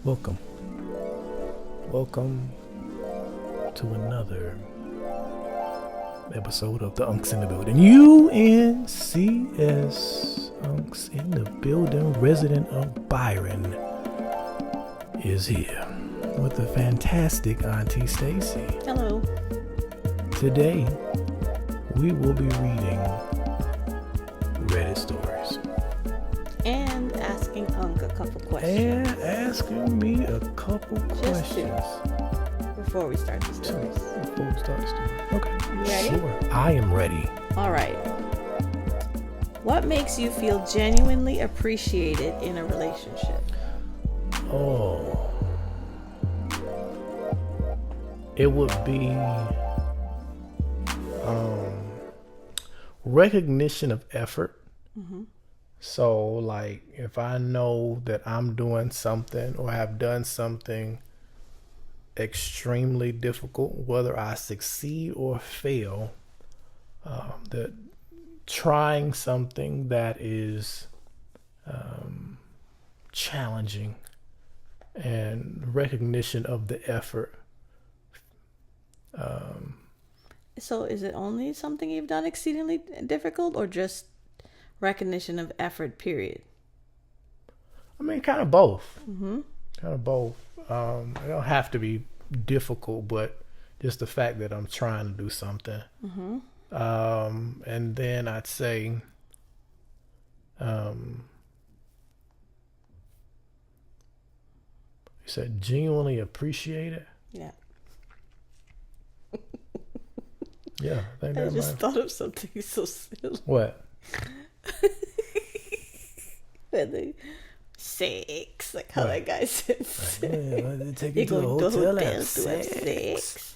Welcome. Welcome to another episode of the Unks in the Building. UNCS Unks in the Building. Resident Uncle Byron is here with the fantastic Auntie Stacy. Hello. Today, we will be reading Reddit stories. And asking Unc a couple questions. And asking me a couple questions. Before we start the stories. Before we start the story. Okay. You ready? Sure. I am ready. All right. What makes you feel genuinely appreciated in a relationship? Oh. It would be recognition of effort. Mm-hmm. So, like, if I know that I'm doing something or have done something extremely difficult, whether I succeed or fail, that trying something that is challenging and recognition of the effort. So is it only something you've done exceedingly difficult or just recognition of effort, period? I mean, kind of both. Mm-hmm. Kind of both. It don't have to be difficult, but just the fact that I'm trying to do something. Mm-hmm. And then I'd say, you said genuinely appreciate it. Yeah. Yeah, I think that I just thought of something so silly. What? Sex, like how that guy said sex. Take You're you to a going to hotel hotel and to have sex.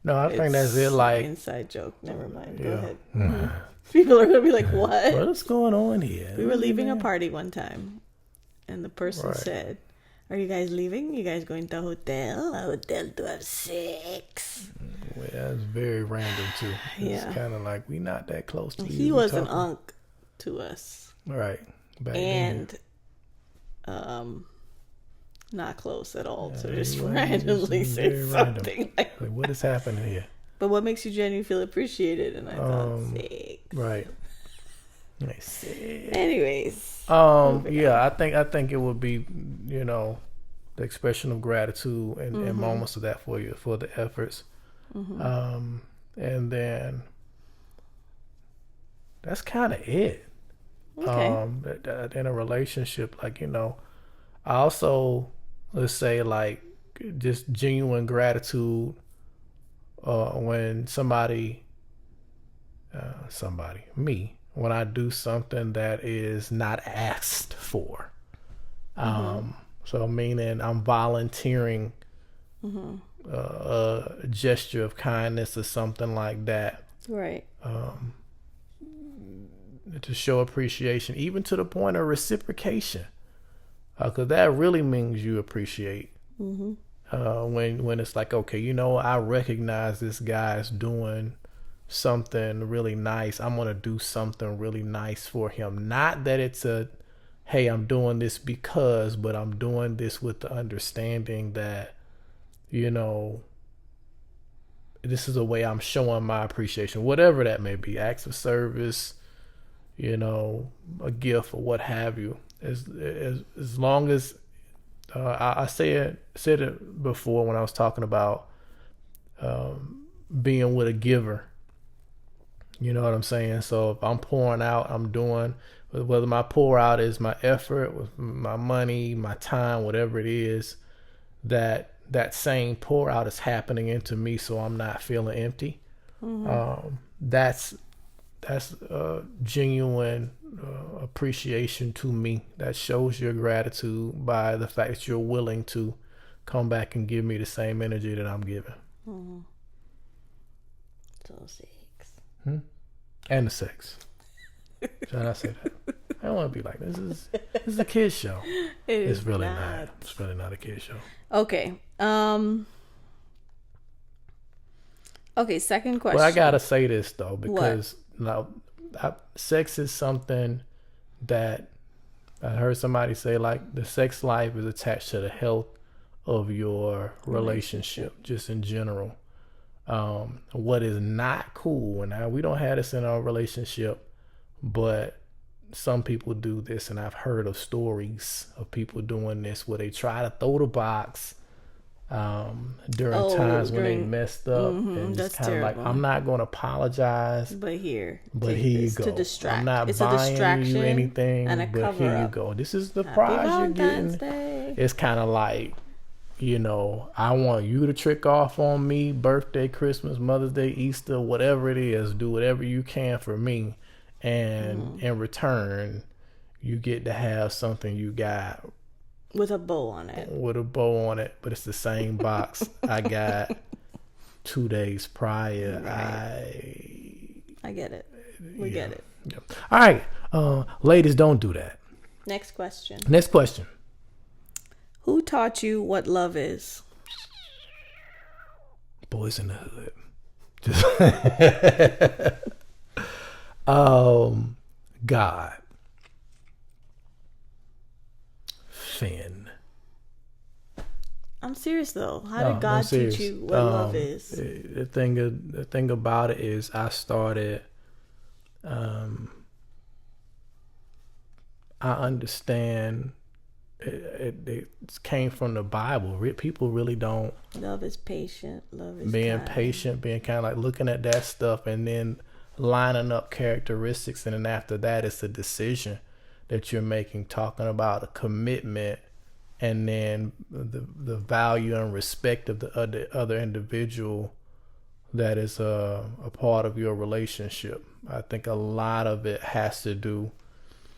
No, I think that's it. Like inside joke. Never mind. Go yeah. ahead. Mm-hmm. People are gonna be like, "What? What's going on here?" We were leaving a party one time, and the person Right. said, "Are you guys leaving? You guys going to a hotel to have sex?" Well, that's very random too. It's Yeah. kind of like we not that close to you. He was an unk to us, right? Back and not close at all. Yeah, So just he was randomly just say very something like, then. Like, what is happening here? "But what makes you genuinely feel appreciated?" And I thought, sex. Right. I see. Anyways, yeah, I think it would be, the expression of gratitude and moments of that for you, for the efforts. Mm-hmm. And then that's kind of it. okay. In a relationship, like, I also, let's say, like, just genuine gratitude when me, when I do something that is not asked for. So meaning I'm volunteering a gesture of kindness or something like that. Right. To show appreciation, even to the point of reciprocation. Because that really means you appreciate. When it's like, okay, I recognize this guy's doing something really nice. I'm gonna do something really nice for him. Not that it's hey, I'm doing this because, but I'm doing this with the understanding that, this is a way I'm showing my appreciation, whatever that may be, acts of service, a gift or what have you. As long as I said it before when I was talking about being with a giver. You know what I'm saying? So if I'm pouring out, I'm doing, whether my pour out is my effort, with my money, my time, whatever it is, that same pour out is happening into me, so I'm not feeling empty. That's genuine appreciation to me. That shows your gratitude by the fact that you're willing to come back and give me the same energy that I'm giving. So sex. And the sex. Should I say that? I don't want to be like, this is a kid's show. It's really not. It's really not a kid's show. Okay. Okay, second question. Well, I gotta say this though, because now sex is something that I heard somebody say like the sex life is attached to the health of your relationship, just in general. What is not cool, and we don't have this in our relationship, but some people do this, and I've heard of stories of people doing this where they try to throw the box during times when they messed up, and it's kind of like, I'm not going to apologize, but here you go. To distract. I'm not it's buying you anything, and a but here you go. This is the prize you're getting. Day. It's kind of like, I want you to trick off on me, birthday, Christmas, Mother's Day, Easter, whatever it is. Do whatever you can for me, and in return, you get to have something you got. With a bow on it. But it's the same box I got 2 days prior. Right. I get it. We get it. Yeah. All right. Ladies, don't do that. Next question. Who taught you what love is? Boys in the Hood. God. Finn. I'm serious though. How did God teach you what love is? The thing about it is, I started. I understand. It came from the Bible. People really don't. Love is patient. Love is being kind. Patient, being kind of like looking at that stuff and then lining up characteristics, and then after that, it's a decision that you're making, talking about a commitment, and then the value and respect of the other individual that is a part of your relationship. I think a lot of it has to do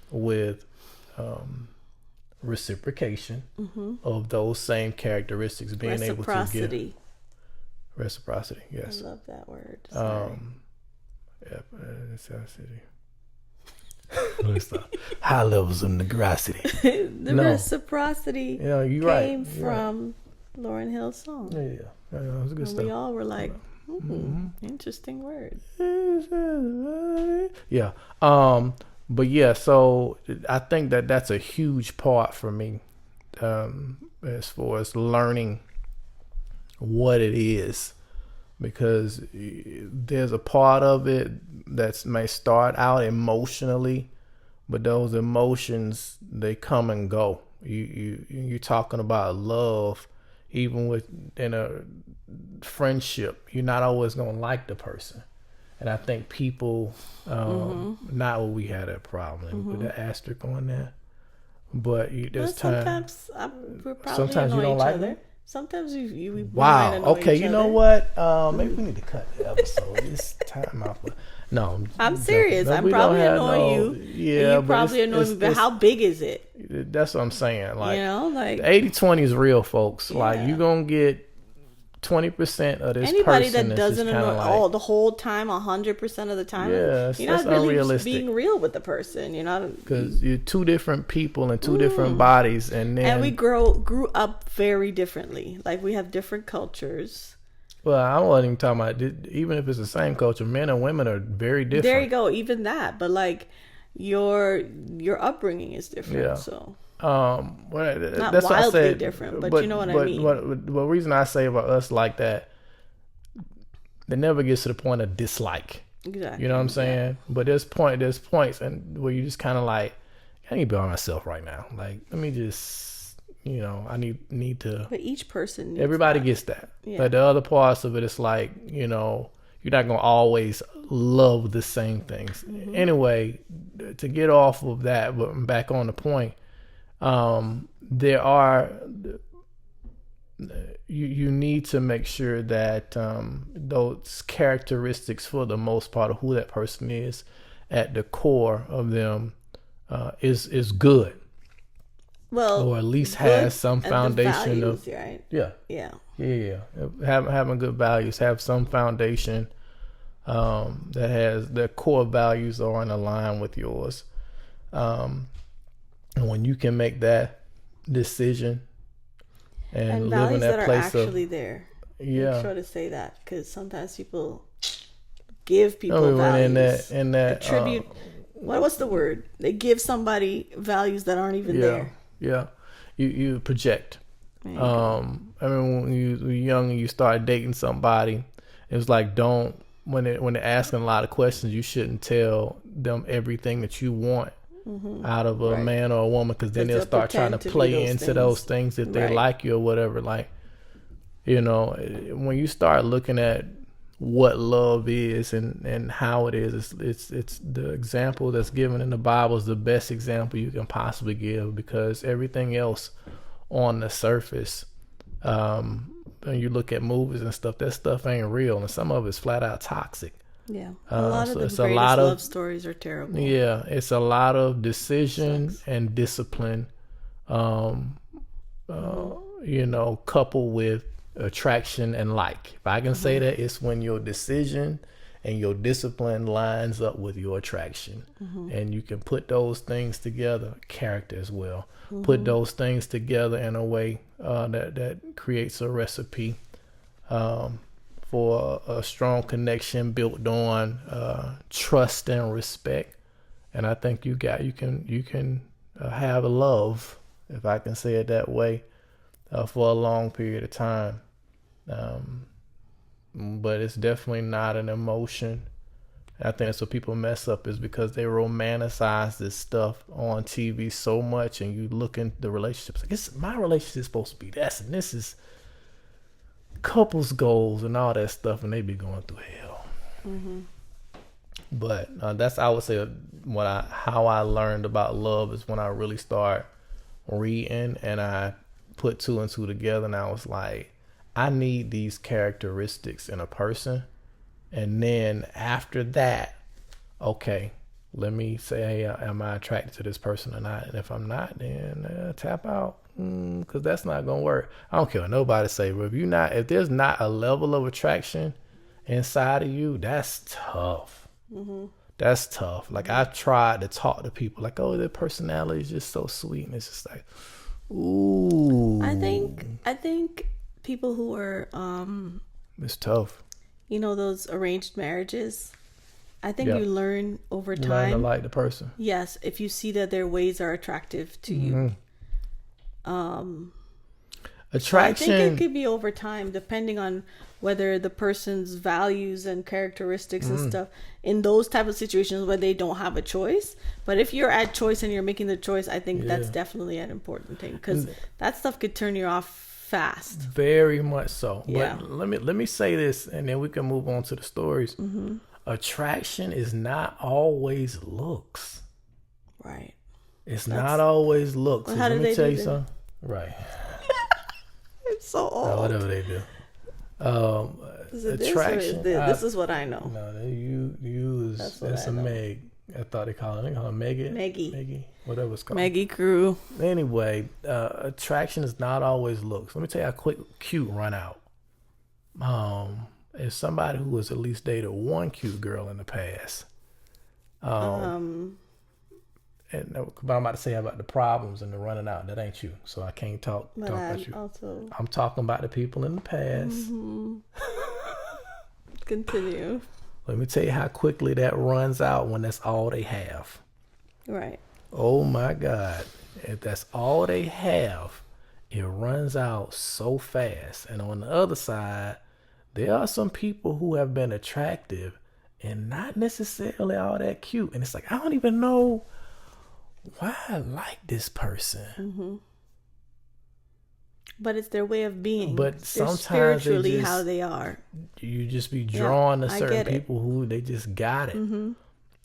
with reciprocation of those same characteristics, being able to give reciprocity. Yes, I love that word. Necessity. High levels of negrosity. Reciprocity you're came from Lauryn Hill's song. Yeah, it was good stuff. We all were like, interesting word. Yeah. But yeah, so I think that's a huge part for me, as far as learning what it is, because there's a part of it that may start out emotionally, but those emotions, they come and go. You're talking about love, even within a friendship. You're not always gonna like the person. And I think people, not what we had that problem with the asterisk on there, but there's sometimes we're probably sometimes you don't like them. Sometimes we wow. Okay, you know what? Maybe we need to cut the episode. This time off. No, I'm serious. I'm probably annoying you. Yeah, you probably annoy me. But how big is it? That's what I'm saying. Like, like 80-20 is real, folks. Yeah. Like, you gonna get 20% of this. Anybody that doesn't annoy the whole time, 100% of the time, you're not really unrealistic. Being real with the person. You're not, because you're two different people and two different bodies, and we grew up very differently. Like, we have different cultures. Well, I wasn't even talking about, even if it's the same culture, men and women are very different. There you go, even that. But like, your upbringing is different. Yeah. So. Well, not that's wildly what I said, different, but you know what I mean. The reason I say about us like that, it never gets to the point of dislike. Exactly. You know what I'm saying? Yeah. But there's points and where you just kind of like, I need to be by myself right now. Like, let me just, I need to. But each person needs everybody gets that. Yeah. But the other parts of it, it's like, you're not gonna always love the same things. Anyway, to get off of that, but back on the point. There are, you need to make sure that those characteristics, for the most part, of who that person is at the core of them is good. Well, or at least has some foundation values, right? Yeah. Having good values, have some foundation that has their core values are in line with yours. And when you can make that decision and live in that place that are actually there, make sure to say that, because sometimes people give people values, in that attribute what's the word? They give somebody values that aren't even there. Yeah. You project. I mean, when you're young and you start dating somebody, it's like when they're asking a lot of questions, you shouldn't tell them everything that you want out of a man or a woman, because then they'll start trying to play into those things if they like you or whatever. Like, when you start looking at what love is and how it is, it's the example that's given in the Bible is the best example you can possibly give, because everything else on the surface, when you look at movies and stuff, that stuff ain't real, and some of it's flat out toxic. Yeah, a lot of the greatest love stories are terrible. Yeah, it's a lot of decision and discipline, coupled with attraction and like. If I can say that, it's when your decision and your discipline lines up with your attraction, and you can put those things together, character as well, put those things together in a way that creates a recipe for a strong connection built on trust and respect. And I think you can have love, if I can say it that way, for a long period of time. But it's definitely not an emotion. I think that's what people mess up, is because they romanticize this stuff on TV so much, and you look into the relationships like, my relationship is supposed to be this, and this is couples goals and all that stuff, and they be going through hell. But that's, I would say, how I learned about love is when I really start reading and I put two and two together, and I was like, I need these characteristics in a person. And then after that, okay, let me say, hey, am I attracted to this person or not? And if I'm not, then tap out, because that's not gonna work. I don't care what nobody say, but if there's not a level of attraction inside of you, that's tough. That's tough. Like, I've tried to talk to people like, oh, their personality is just so sweet, and it's just like, ooh. I think people who are it's tough. Those arranged marriages, I think you learn over time. Learn to like the person. Yes, if you see that their ways are attractive to you. Attraction. So I think it could be over time, depending on whether the person's values and characteristics and stuff in those type of situations where they don't have a choice. But if you're at choice and you're making the choice, I think that's definitely an important thing, because that stuff could turn you off fast. Very much so. Yeah. But let me say this, and then we can move on to the stories. Attraction is not always looks. Right. It's not always looks. Well, let me tell you something. Right. It's so old. Whatever they do. Is it attraction. This is what I know. No, that's a Meg. I thought they call it Maggie. Whatever it's called. Maggie Crew. Anyway, attraction is not always looks. Let me tell you how quick cute run out. As somebody who has at least dated one cute girl in the past. And I'm about to say about the problems and the running out. That ain't you, so I can't talk about you. I'm talking about the people in the past. Continue. Let me tell you how quickly that runs out when that's all they have. Right. Oh my God. If that's all they have, it runs out so fast. And on the other side, there are some people who have been attractive and not necessarily all that cute. And it's like, I don't even know why I like this person. But it's their way of being. But sometimes spiritually how they are. You just be drawn to certain people who they just got it.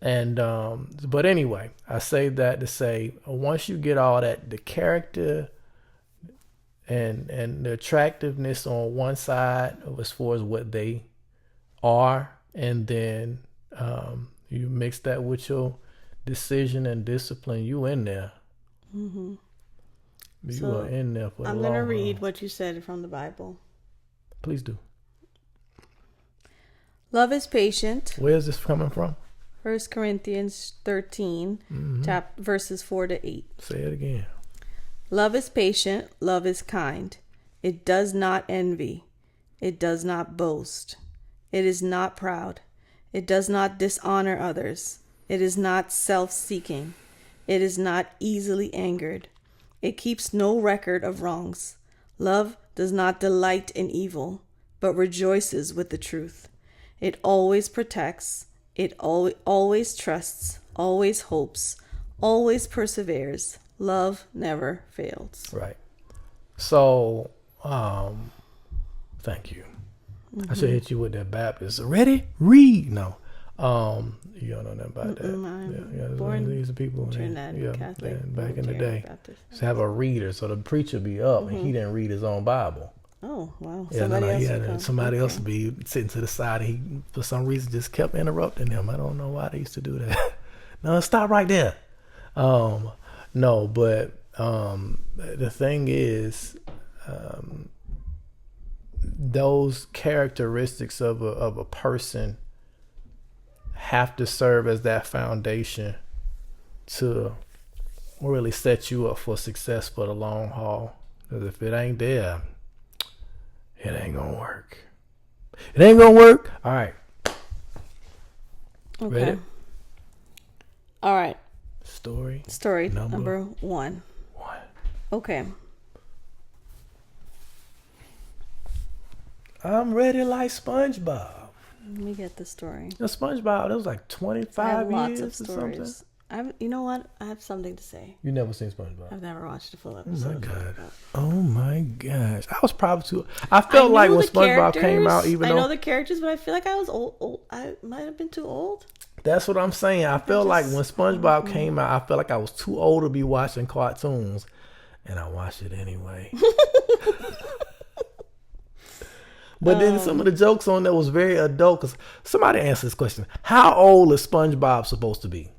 And but anyway, I say that to say, once you get all that, the character and the attractiveness on one side as far as what they are, and then you mix that with your decision and discipline, you in there. You are in there for I'm going to read what you said from the Bible. Please do. Love is patient. Where is this coming from? 1 Corinthians 13, verses 4 to 8. Say it again. Love is patient. Love is kind. It does not envy. It does not boast. It is not proud. It does not dishonor others. It is not self-seeking. It is not easily angered. It keeps no record of wrongs. Love does not delight in evil, but rejoices with the truth. It always protects. It always trusts, always hopes, always perseveres. Love never fails. Right. So, thank you. I should hit you with that Baptist. Ready? Read. No. You don't know nothing about that. Born these are people Trinidad Catholic, back in the day. Baptist. To have a reader, so the preacher be up and he didn't read his own Bible. Oh wow! Somebody else would be sitting to the side. And he, for some reason, just kept interrupting him. I don't know why they used to do that. No, stop right there. No, but the thing is, those characteristics of a person have to serve as that foundation to really set you up for success for the long haul. Because if it ain't there, it ain't gonna work. It ain't gonna work. All right. Okay. Ready? All right. Story number 1. Okay. I'm ready like SpongeBob. Let me get the story. The SpongeBob, that was like 25 lots years of or stories. something. You know what? I have something to say. You never seen SpongeBob? I've never watched a full Oh episode. my god! Oh my gosh! I was probably too. I felt like when SpongeBob came out, even though I know the characters, but I feel like I was old. I might have been too old. That's what I'm saying. I felt like when SpongeBob came out, I felt like I was too old to be watching cartoons, and I watched it anyway. But then some of the jokes on there was very adult. Cause somebody answer this question: how old is SpongeBob supposed to be?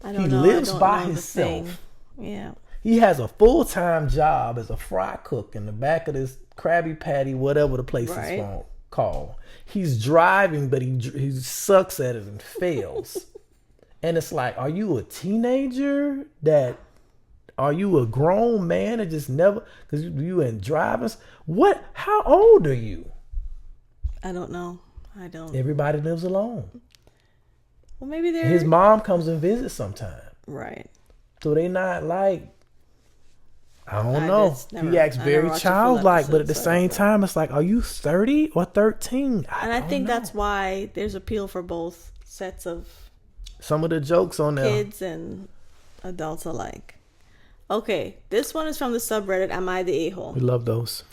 I don't he know. lives I don't by know himself. Yeah. He has a full-time job as a fry cook in the back of this Krabby Patty, whatever the place is called. He's driving, but he sucks at it and fails. And it's like, are you a teenager? Are you a grown man that just never, because you in driving? What? How old are you? I don't know. I don't. Everybody lives alone. Well, maybe they're... His mom comes and visits sometime. Right. So they not like, I don't know. He acts very childlike, but at the same time, it's like, are you 30 or 13? I think that's why there's appeal for both sets of some of the jokes on there. Kids and adults alike. Okay, this one is from the subreddit, Am I the A-hole? We love those.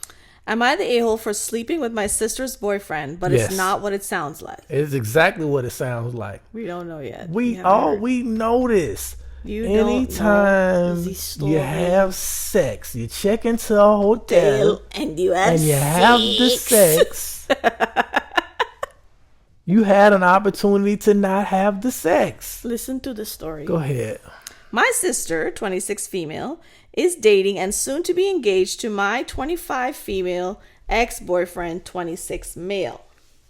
Am I the a-hole for sleeping with my sister's boyfriend, but it's not what it sounds like? It's exactly what it sounds like. We don't know yet. We know this. Anytime you have sex, you check into a hotel and you have the sex. You had an opportunity to not have the sex. Listen to the story. Go ahead. My sister, 26 female, is dating and soon to be engaged to my 25 female ex-boyfriend, 26 male.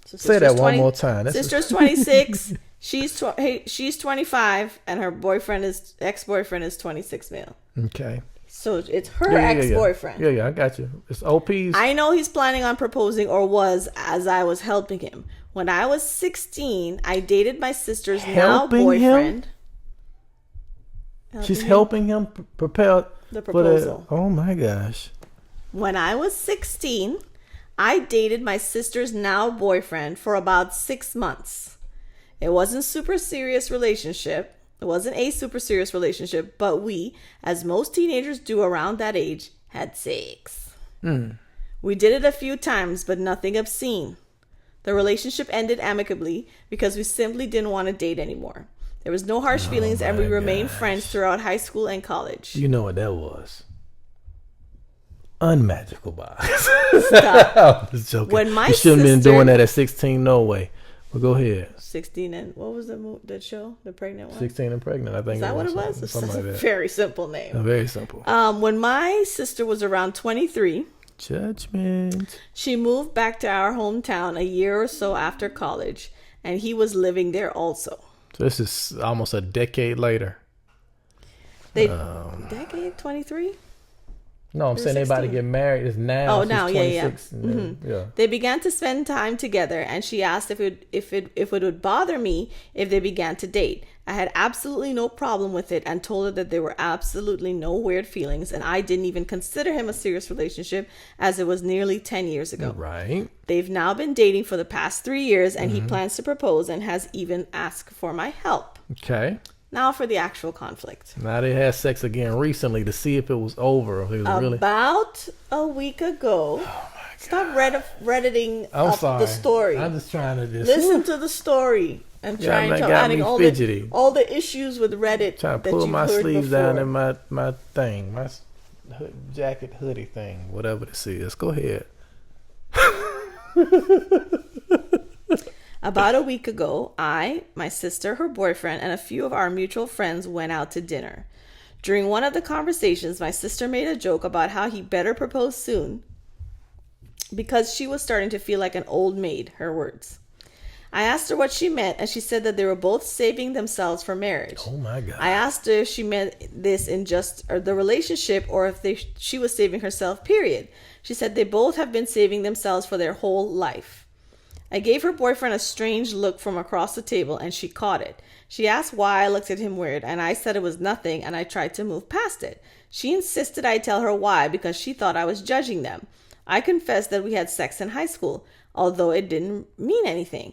So say that one more time. Sister's 26, she's 25, and her ex-boyfriend is 26 male. Okay. So it's her ex-boyfriend. Yeah, I got you. It's OP's. I know he's planning on proposing, or was, as I was helping him. When I was 16, I dated my sister's now boyfriend. She's helping him prepare the proposal. Oh my gosh. When I was 16, I dated my sister's now boyfriend for about 6 months. It wasn't a super serious relationship, but we, as most teenagers do around that age, had sex. We did it a few times, but nothing obscene. The relationship ended amicably because we simply didn't want to date anymore. There was no harsh feelings, and we remained friends throughout high school and college. You know what that was? Unmagical box. Stop. I'm just joking. When my you shouldn't have been doing that at 16, no way. But go ahead. 16 and what was that show? The pregnant one? 16 and pregnant, I think. Is that what it was? It's like a that. very simple name. Very simple. When my sister was around 23, Judgment. She moved back to our hometown a year or so after college, and he was living there also. So this is almost a decade later. Decade 23? No, I'm saying everybody get married is now. Oh, now, yeah. Yeah. They began to spend time together, and she asked if it would bother me if they began to date, I had absolutely no problem with it and told her that there were absolutely no weird feelings and I didn't even consider him a serious relationship as it was nearly 10 years ago. Right. They've now been dating for the past 3 years and he plans to propose and has even asked for my help. Okay. Now for the actual conflict. Now they had sex again recently to see if it was over. If it was really... About a week ago. Oh my God. Stop redditing I'm up sorry. the story. I'm just trying to just... Listen to the story. And trying to adding all the issues with Reddit. Trying to pull my sleeves down in my thing. My jacket hoodie thing. Whatever this is. Go ahead. About a week ago, I, my sister, her boyfriend, and a few of our mutual friends went out to dinner. During one of the conversations, my sister made a joke about how he better propose soon because she was starting to feel like an old maid, her words. I asked her what she meant, and she said that they were both saving themselves for marriage. Oh my God. I asked her if she meant this in just the relationship or if she was saving herself, period. She said they both have been saving themselves for their whole life. I gave her boyfriend a strange look from across the table, and she caught it. She asked why I looked at him weird, and I said it was nothing, and I tried to move past it. She insisted I tell her why because she thought I was judging them. I confessed that we had sex in high school, although it didn't mean anything.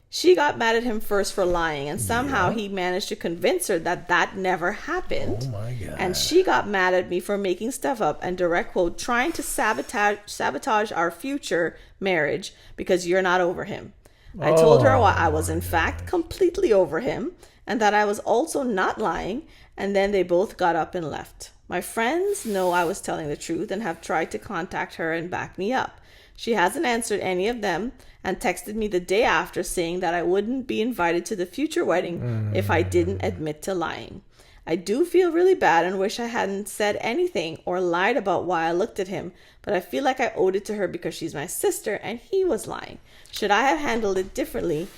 She got mad at him first for lying, and somehow he managed to convince her that that never happened. Oh my God. And she got mad at me for making stuff up and, direct quote, trying to sabotage our future marriage because you're not over him. I told her why I was in fact completely over him and that I was also not lying, and then they both got up and left. My friends know I was telling the truth and have tried to contact her and back me up. She hasn't answered any of them and texted me the day after saying that I wouldn't be invited to the future wedding if I didn't admit to lying. I do feel really bad and wish I hadn't said anything or lied about why I looked at him, but I feel like I owed it to her because she's my sister and he was lying. Should I have handled it differently,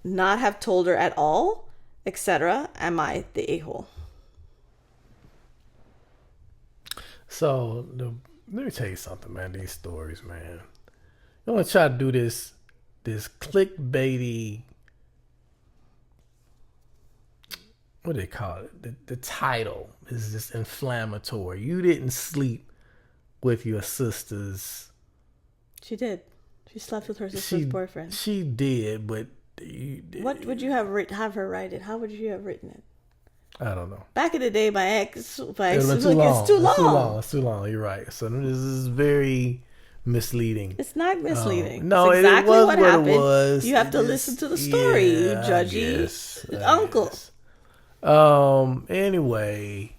not have told her at all, etc.? Am I the a-hole? So, let me tell you something, man. These stories, man. You want to try to do this clickbaity, what do they call it? The title is just inflammatory. You didn't sleep with your sister's. She did. She slept with her sister's boyfriend. She did, but what would you have her write it? How would you have written it? I don't know. Back in the day, my ex it's too long. It's too long. You're right. So this is very misleading. It's not misleading. No, it's exactly it was what happened. It was. You have to listen to the story, you judgy uncle. Anyway,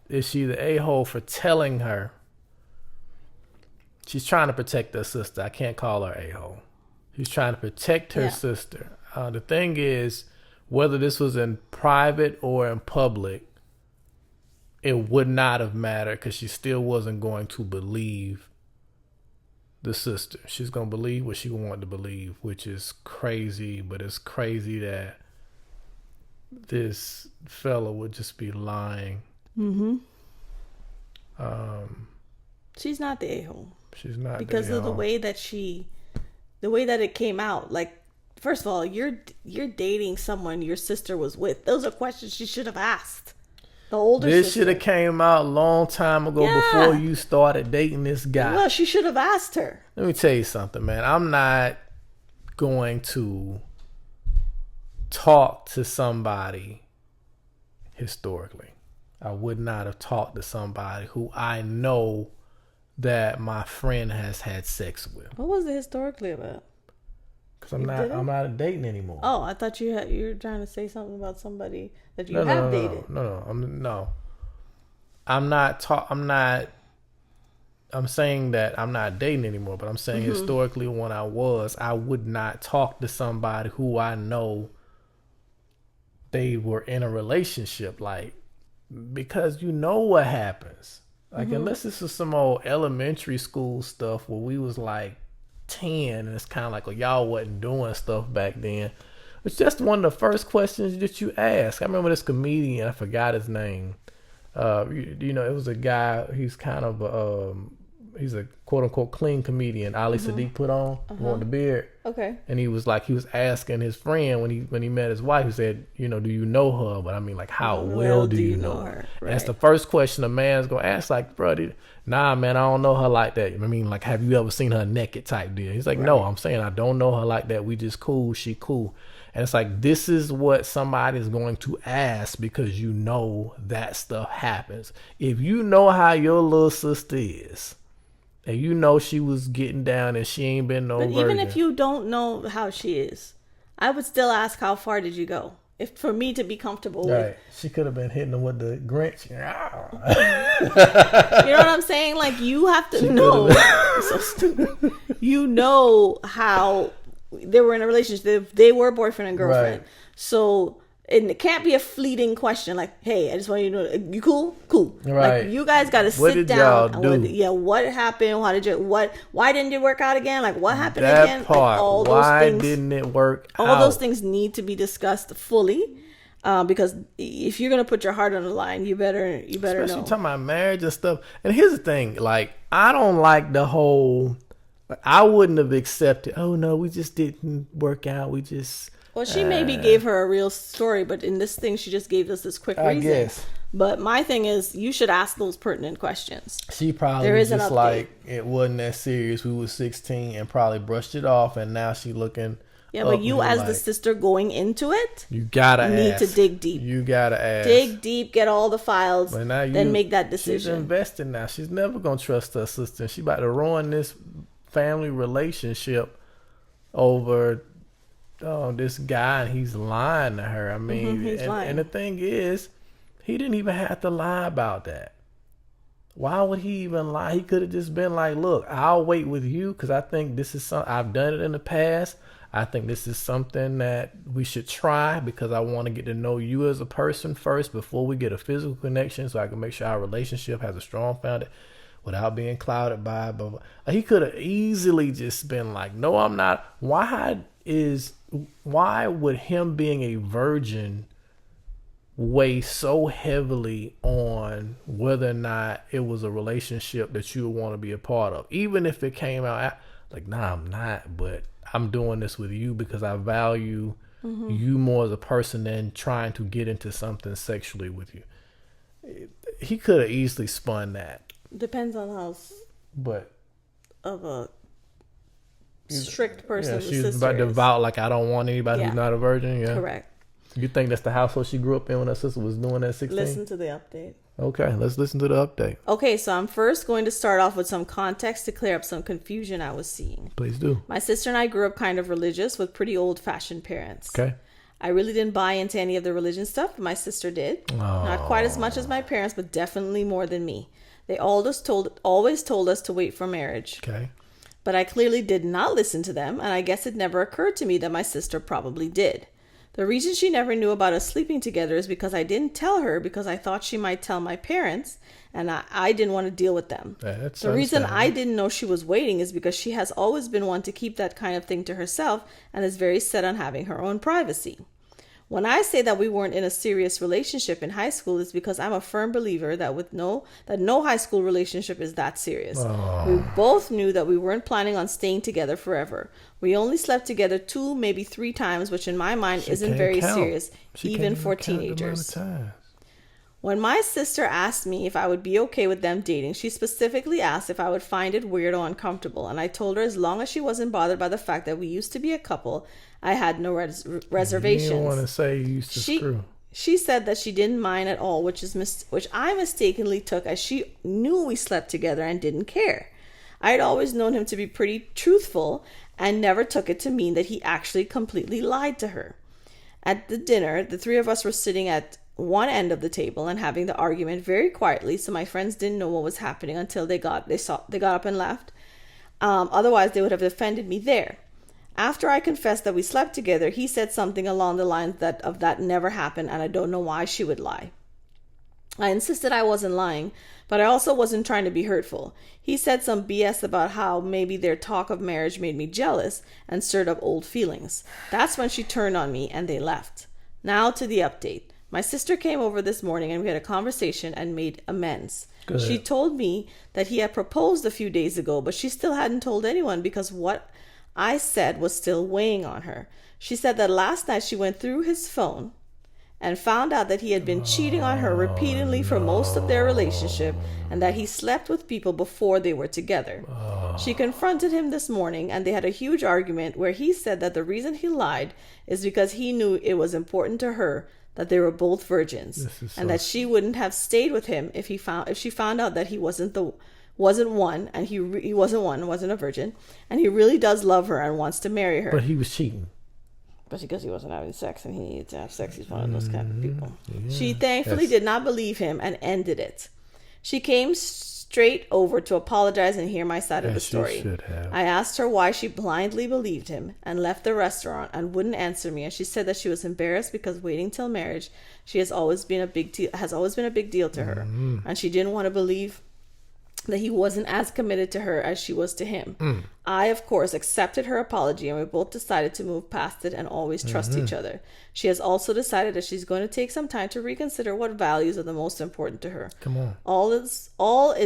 is she the a-hole for telling her? She's trying to protect her sister. I can't call her a-hole. She's trying to protect her sister. The thing is, whether this was in private or in public, it would not have mattered because she still wasn't going to believe the sister. She's going to believe what she wanted to believe, which is crazy, but it's crazy that this fella would just be lying. Mm-hmm. She's not the a-hole. She's not because of the way that it came out. Like, first of all, you're dating someone your sister was with. Those are questions she should have asked. The older sister. This should have came out a long time ago before you started dating this guy. Well, she should have asked her. Let me tell you something, man. I'm not going to talk to somebody historically. I would not have talked to somebody who I know that my friend has had sex with. What was it historically about? Because I'm not dating anymore. Oh, I thought you were trying to say something about somebody that you have dated. No. I'm saying that I'm not dating anymore, but I'm saying historically when I would not talk to somebody who I know they were in a relationship, like, because you know what happens. Like, unless this is some old elementary school stuff where we was like 10 and it's kind of like, well, y'all wasn't doing stuff back then. It's just one of the first questions that you ask. I remember this comedian, I forgot his name. It was a guy, he's kind of he's a quote unquote clean comedian. Ali Sadiq put on, wanted the beard. Okay. And he was asking his friend when he met his wife, he said, you know, do you know her? But I mean, like, how well do you know her? Right. That's the first question a man's gonna ask, like, brother, nah, man, I don't know her like that. I mean, like, have you ever seen her naked type deal? He's like, no, I'm saying I don't know her like that. We just cool, she cool. And it's like, this is what somebody is going to ask because you know that stuff happens. If you know how your little sister is, and you know she was getting down and she ain't been no virgin. But even if you don't know how she is, I would still ask, how far did you go? If for me to be comfortable with. She could have been hitting him with the Grinch. You know what I'm saying? Like, you have to know. So stupid. You know how they were in a relationship. They were boyfriend and girlfriend. Right. So it can't be a fleeting question like, hey, I just want you to know, you cool? Cool. Right. Like, you guys got to sit down. What happened? Why didn't it work out again? Like, what happened that again? Part. Like, all why those things, didn't it work all out? those things need to be discussed fully. Because if you're gonna put your heart on the line, you better Especially know. Talking about marriage and stuff. And here's the thing: like, I don't like the whole. Like, I wouldn't have accepted. Oh no, we just didn't work out. We just. Well, she maybe gave her a real story, but in this thing, she just gave us this quick reason. I guess. But my thing is, you should ask those pertinent questions. She probably was just like, it wasn't that serious. We was 16 and probably brushed it off, and now she looking. Yeah, but you as the sister going into it, you gotta need to dig deep. You gotta ask. Dig deep, get all the files, then make that decision. She's invested now. She's never gonna trust her sister. She about to ruin this family relationship over this guy, and he's lying to her. I mean, and the thing is, he didn't even have to lie about that. Why would he even lie? He could have just been like, look, I'll wait with you because I think this is something, I've done it in the past. I think this is something that we should try because I want to get to know you as a person first before we get a physical connection, so I can make sure our relationship has a strong foundation without being clouded by blah, blah. He could have easily just been like, no, I'm not. Why would him being a virgin weigh so heavily on whether or not it was a relationship that you would want to be a part of? Even if it came out like, nah, I'm not, but I'm doing this with you because I value you more as a person than trying to get into something sexually with you. He could have easily spun that. Depends on how of a strict person. Yeah, she's about devout, like, I don't want anybody who's not a virgin. Yeah, correct. You think that's the household she grew up in when her sister was doing that 16? Listen to the update. Okay, let's listen to the update. Okay, so I'm first going to start off with some context to clear up some confusion I was seeing. Please do. My sister and I grew up kind of religious with pretty old-fashioned parents. Okay. I really didn't buy into any of the religion stuff, but my sister did. Oh. Not quite as much as my parents, but definitely more than me. They always told us to wait for marriage. Okay. But I clearly did not listen to them, and I guess it never occurred to me that my sister probably did. The reason she never knew about us sleeping together is because I didn't tell her because I thought she might tell my parents, and I didn't want to deal with them. The reason I didn't know she was waiting is because she has always been one to keep that kind of thing to herself and is very set on having her own privacy. When I say that we weren't in a serious relationship in high school, it's because I'm a firm believer that no high school relationship is that serious. Oh. We both knew that we weren't planning on staying together forever. We only slept together 2, maybe 3 times, which in my mind isn't very serious, even for teenagers. When my sister asked me if I would be okay with them dating, she specifically asked if I would find it weird or uncomfortable, and I told her as long as she wasn't bothered by the fact that we used to be a couple, I had no reservations. You didn't want to say you used to screw. She said that she didn't mind at all, which I mistakenly took as she knew we slept together and didn't care. I had always known him to be pretty truthful and never took it to mean that he actually completely lied to her. At the dinner, the 3 of us were sitting at one end of the table and having the argument very quietly, so my friends didn't know what was happening until they got up and left. Otherwise, they would have offended me there. After I confessed that we slept together, he said something along the lines that never happened, and I don't know why she would lie. I insisted I wasn't lying, but I also wasn't trying to be hurtful. He said some BS about how maybe their talk of marriage made me jealous and stirred up old feelings. That's when she turned on me and they left. Now to the update. My sister came over this morning and we had a conversation and made amends. Good. She told me that he had proposed a few days ago, but she still hadn't told anyone because what I said was still weighing on her. She said that last night she went through his phone and found out that he had been cheating on her repeatedly for most of their relationship and that he slept with people before they were together. She confronted him this morning and they had a huge argument where he said that the reason he lied is because he knew it was important to her that they were both virgins and that she wouldn't have stayed with him if she found out that he wasn't a virgin, and he really does love her and wants to marry her. But he was cheating. But because he wasn't having sex and he needed to have sex, he's one of those kind of people. Yeah, she thankfully did not believe him and ended it. She came straight over to apologize and hear my side of the story. She should have. I asked her why she blindly believed him and left the restaurant and wouldn't answer me. And she said that she was embarrassed because waiting till marriage has always been a big deal to her, and she didn't want to believe that he wasn't as committed to her as she was to him. I, of course, accepted her apology and we both decided to move past it and always trust each other. She has also decided that she's going to take some time to reconsider what values are the most important to her. Come on. All is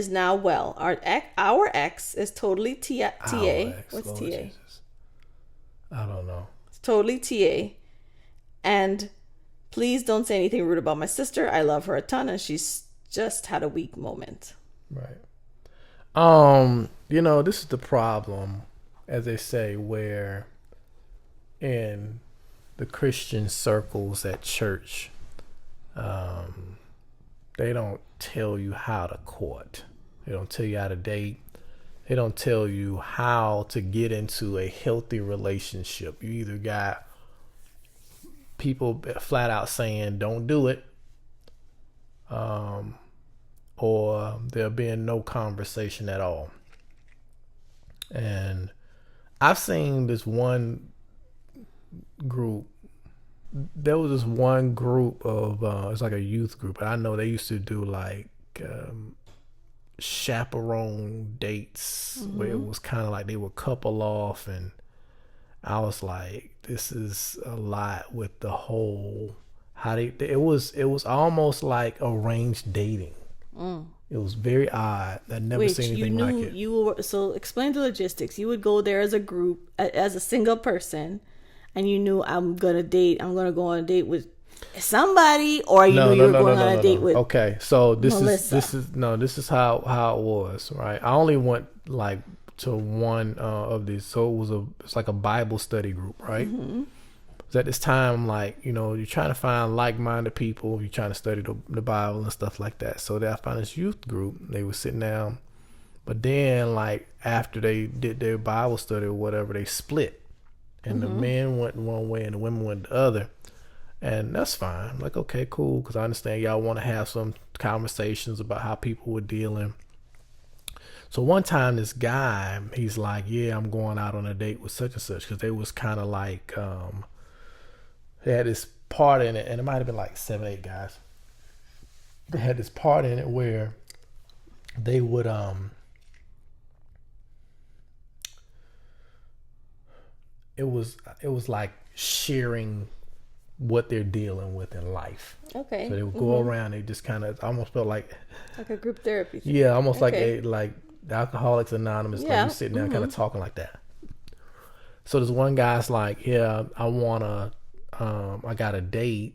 now well. Our ex is ttally TA. What's Lord TA? Jesus. I don't know. It's totally TA. And please don't say anything rude about my sister. I love her a ton and she's just had a weak moment. Right. This is the problem, as they say, where in the Christian circles at church, they don't tell you how to court. They don't tell you how to date. They don't tell you how to get into a healthy relationship. You either got people flat out saying, don't do it. Or there being no conversation at all. And I've seen this one group. There was this one group of, it's like a youth group. And I know they used to do like chaperone dates where it was kind of like they would couple off. And I was like, this is a lot with the whole, it was almost like arranged dating. It was very odd. I'd never seen anything like it. So explain the logistics. You would go there as a group, as a single person, and you knew I'm going to go on a date with somebody, or you knew you were going on a date with. Okay, so this Melissa. This is how it was, right? I only went like to one of these, so it's like a Bible study group, right? At this time, like, you're trying to find like-minded people. You're trying to study the Bible and stuff like that. So I found this youth group. They were sitting down. But then, like, after they did their Bible study or whatever, they split. And the men went one way and the women went the other. And that's fine. I'm like, okay, cool. Because I understand y'all want to have some conversations about how people were dealing. So one time, this guy, he's like, yeah, I'm going out on a date with such and such. Because they was kind of like... they had this part in it, and it might have been like 7-8 guys. They had this part in it where they would it was like sharing what they're dealing with in life. Okay. So they would go around. They just kind of almost felt like a group therapy thing. Yeah, almost like the Alcoholics Anonymous. Like you sitting there kind of talking like that. So there's one guy's like, yeah, I got a date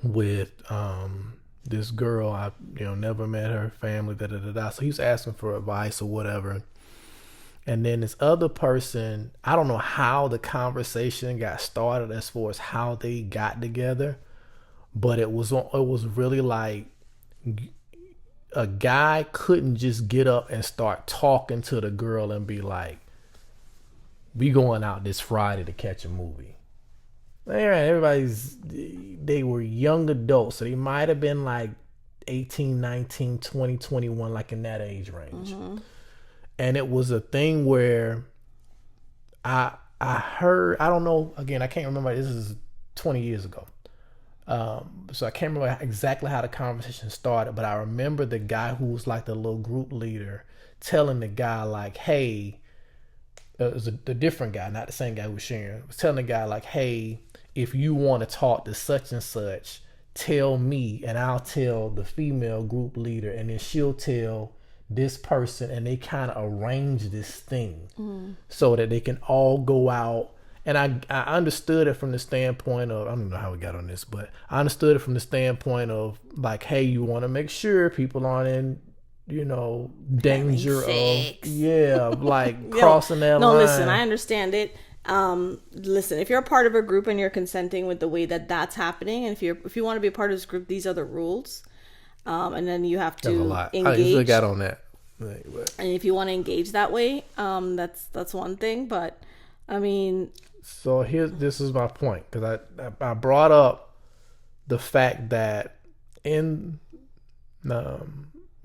with this girl. I never met her family. So he was asking for advice or whatever. And then this other person, I don't know how the conversation got started as far as how they got together, but it was really like a guy couldn't just get up and start talking to the girl and be like, "We going out this Friday to catch a movie." They were young adults, so they might have been like 18, 19, 20, 21, like in that age range. And it was a thing where I heard, I don't know, again, I can't remember, this is 20 years ago. So I can't remember exactly how the conversation started, but I remember the guy who was like the little group leader telling the guy like, hey, it was the different guy, not the same guy who was sharing, was telling the guy like, hey, if you want to talk to such and such, tell me and I'll tell the female group leader, and then she'll tell this person, and they kind of arrange this thing so that they can all go out. And I understood it from the standpoint of, I don't know how we got on this, but I understood it from the standpoint of like, hey, you want to make sure people aren't in, danger of, like crossing that line. No, listen, I understand it. Listen, if you're a part of a group and you're consenting with the way that that's happening, and if you want to be a part of this group, these are the rules. And then you have to engage. I usually got on that. And if you want to engage that way, that's one thing. But I mean, so this is my point, because I brought up the fact that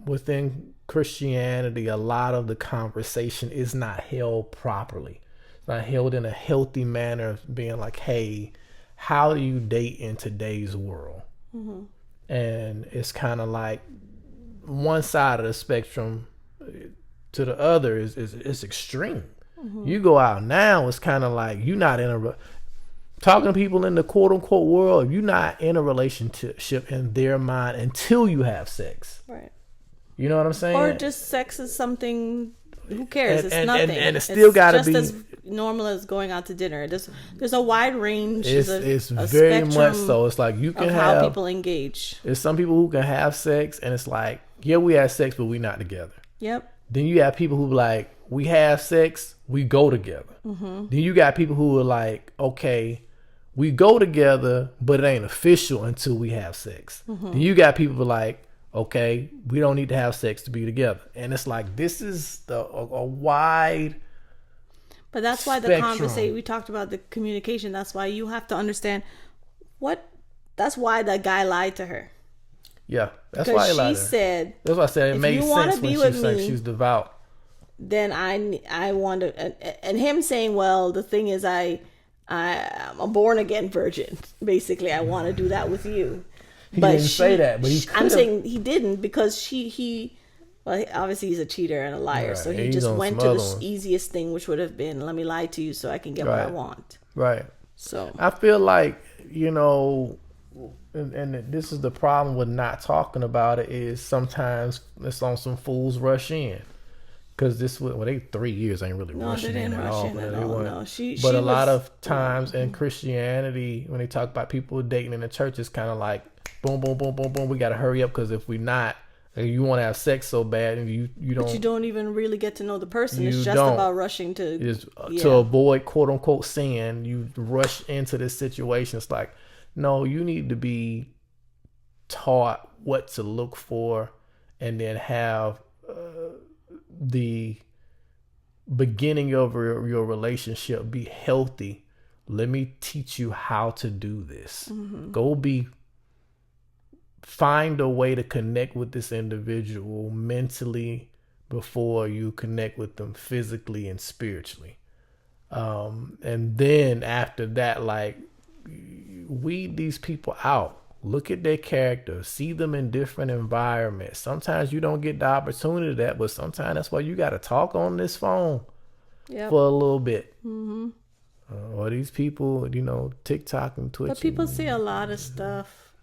within Christianity, a lot of the conversation is not held properly. It's not held in a healthy manner, being like, hey, how do you date in today's world? Mm-hmm. And it's kind of like one side of the spectrum to the other is extreme. Mm-hmm. You go out now, it's kind of like you're not talking to people in the quote unquote world. You're not in a relationship in their mind until you have sex. Right. You know what I'm saying? Or just sex is something. Who cares? It's nothing. And it's still got to be just as normal as going out to dinner. There's a wide range. It's very much so. It's like you can have how people engage. There's some people who can have sex, and it's like, yeah, we have sex, but we're not together. Yep. Then you have people who like, we have sex, we go together. Mm-hmm. Then you got people who are like, okay, we go together, but it ain't official until we have sex. Mm-hmm. Then you got people who are like, okay, we don't need to have sex to be together. And it's like, this is a wide But that's why spectrum. The conversation, we talked about the communication. That's why you have to understand that's why that guy lied to her. Yeah, that's why he lied to her. Said, that's why I said it made sense when she said she was devout. Then I want to, and him saying, well, the thing is, I'm a born again virgin. Basically, I want to do that with you. He didn't say that, but I'm saying he didn't, because well, obviously he's a cheater and a liar. Right. So he just went to the easiest thing, which would have been, let me lie to you so I can get what I want. Right. So I feel like, and this is the problem with not talking about it, is sometimes it's on some fools rush in. Because they 3 years ain't really rushing in at all. But a lot of times in Christianity, when they talk about people dating in the church, it's kind of like, boom, boom, boom, boom, boom. We got to hurry up, because if we not, you want to have sex so bad, and you don't. But you don't even really get to know the person. It's just about rushing to avoid quote unquote sin. You rush into this situation. It's like, no, you need to be taught what to look for, and then have the beginning of your relationship be healthy. Let me teach you how to do this. Mm-hmm. Find a way to connect with this individual mentally before you connect with them physically and spiritually. And then after that, like, weed these people out. Look at their character. See them in different environments. Sometimes you don't get the opportunity to that, but sometimes that's why you got to talk on this phone for a little bit. Mm-hmm. Or these people, TikTok and Twitch. But people see a lot of stuff.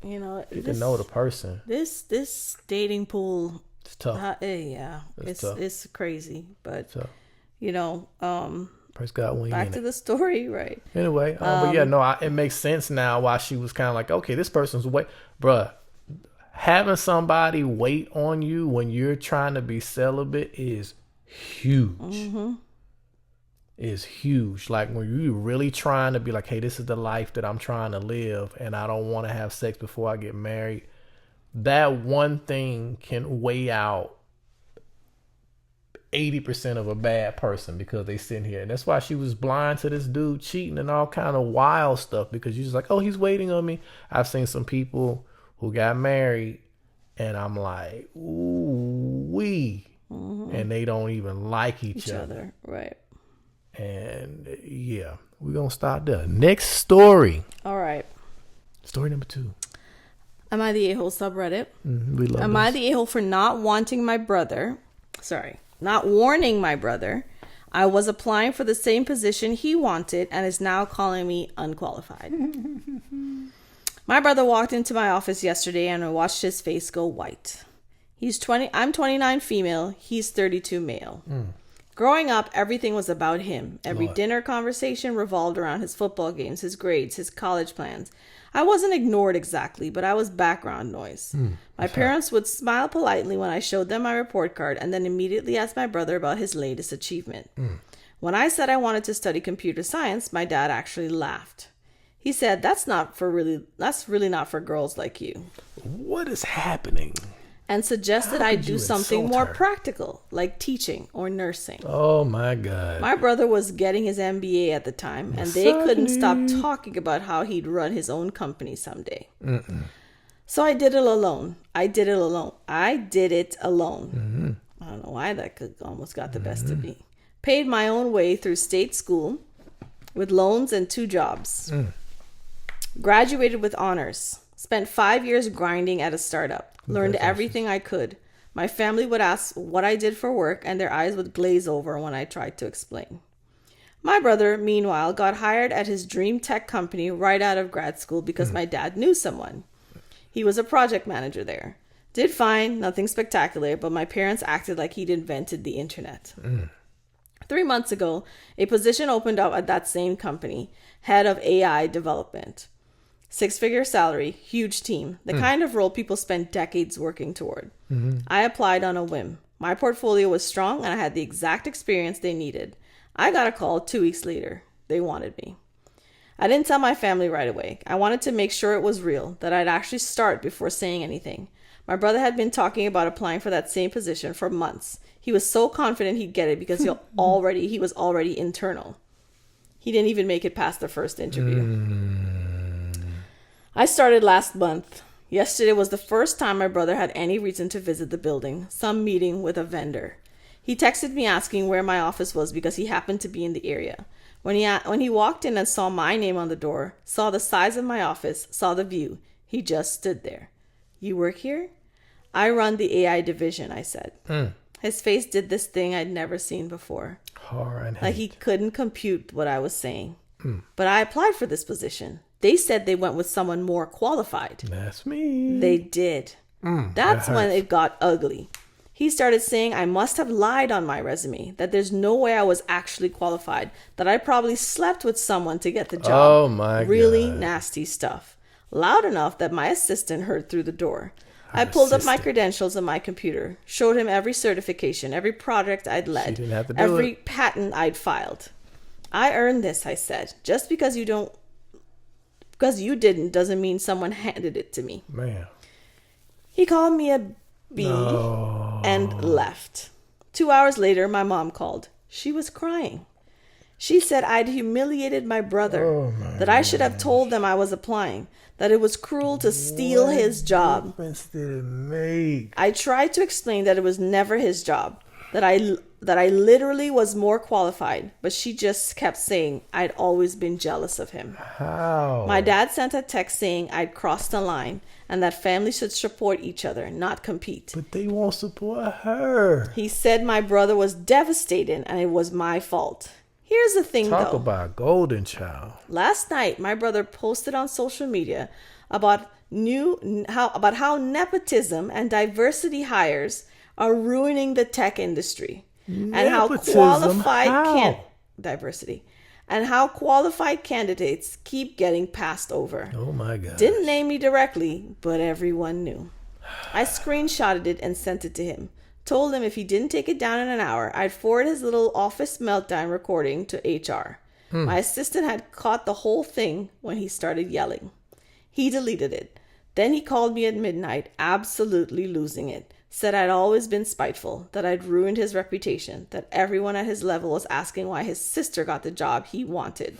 You can know the person. This dating pool, it's tough. It's crazy. But praise God, back to the story, right? Anyway, it makes sense now why she was kind of like, okay, this person's bruh. Having somebody wait on you when you're trying to be celibate is huge. Mm-hmm. Is huge. Like, when you're really trying to be like, hey, this is the life that I'm trying to live, and I don't want to have sex before I get married. That one thing can weigh out 80% of a bad person, because they sitting here. And that's why she was blind to this dude cheating and all kind of wild stuff, because you're just like, oh, he's waiting on me. I've seen some people who got married, and I'm like, ooh, mm-hmm. And they don't even like each other. Right. And yeah, we're going to start there. Next story. All right. Story number 2. Am I the a-hole subreddit? We love Am I the a-hole for not warning my brother? I was applying for the same position he wanted and is now calling me unqualified. My brother walked into my office yesterday and I watched his face go white. I'm 29 female, he's 32 male. Growing up, everything was about him. Every dinner conversation revolved around his football games, his grades, his college plans. I wasn't ignored exactly, but I was background noise. My parents would smile politely when I showed them my report card and then immediately ask my brother about his latest achievement. When I said I wanted to study computer science, my dad actually laughed. He said, that's really not for girls like you. What is happening? And suggested I do something more practical, like teaching or nursing. Oh my God. My brother was getting his MBA at the time, and they couldn't stop talking about how he'd run his own company someday. So I did it alone. I did it alone. I don't know why that almost got the best of me. Paid my own way through state school with loans and 2 jobs. Graduated with honors. Spent 5 years grinding at a startup. Learned everything I could. My family would ask what I did for work, and their eyes would glaze over when I tried to explain. My brother, meanwhile, got hired at his dream tech company right out of grad school because my dad knew someone. He was a project manager there. Did fine, nothing spectacular, but my parents acted like he'd invented the internet. 3 months ago, a position opened up at that same company, head of AI development. 6-figure salary, huge team, the kind of role people spend decades working toward. I applied on a whim. My portfolio was strong and I had the exact experience they needed. I got a call 2 weeks later. They wanted me. I didn't tell my family right away. I wanted to make sure it was real, that I'd actually start before saying anything. My brother had been talking about applying for that same position for months. He was so confident he'd get it because he was already internal. He didn't even make it past the first interview. I started last month. Yesterday was the first time my brother had any reason to visit the building, some meeting with a vendor. He texted me asking where my office was because he happened to be in the area. When he walked in and saw my name on the door, saw the size of my office, saw the view, he just stood there. You work here? I run the AI division, I said. His face did this thing I'd never seen before. Horror and hate. Like he couldn't compute what I was saying. But I applied for this position. They said they went with someone more qualified. That's me. They did. That's when it got ugly. He started saying I must have lied on my resume, that there's no way I was actually qualified, that I probably slept with someone to get the job. Oh my God. Really nasty stuff. Loud enough that my assistant heard through the door. I pulled up my credentials on my computer, showed him every certification, every project I'd led, every patent I'd filed. I earned this, I said. Just because you didn't doesn't mean someone handed it to me. Man. He called me a B and left. 2 hours later, my mom called. She was crying. She said I'd humiliated my brother, that I should have told them I was applying, that it was cruel to steal his job. What difference did it make? I tried to explain that it was never his job, that I literally was more qualified, but she just kept saying I'd always been jealous of him. How? My dad sent a text saying I'd crossed the line and that families should support each other, not compete. But they won't support her. He said my brother was devastated and it was my fault. Here's the thing, Talk about golden child. Last night, my brother posted on social media about how nepotism and diversity hires are ruining the tech industry. And how qualified candidates keep getting passed over. Oh my God. Didn't name me directly, but everyone knew. I screenshotted it and sent it to him. Told him if he didn't take it down in an hour, I'd forward his little office meltdown recording to HR. My assistant had caught the whole thing when he started yelling. He deleted it. Then he called me at midnight, absolutely losing it. Said I'd always been spiteful, that I'd ruined his reputation, that everyone at his level was asking why his sister got the job he wanted.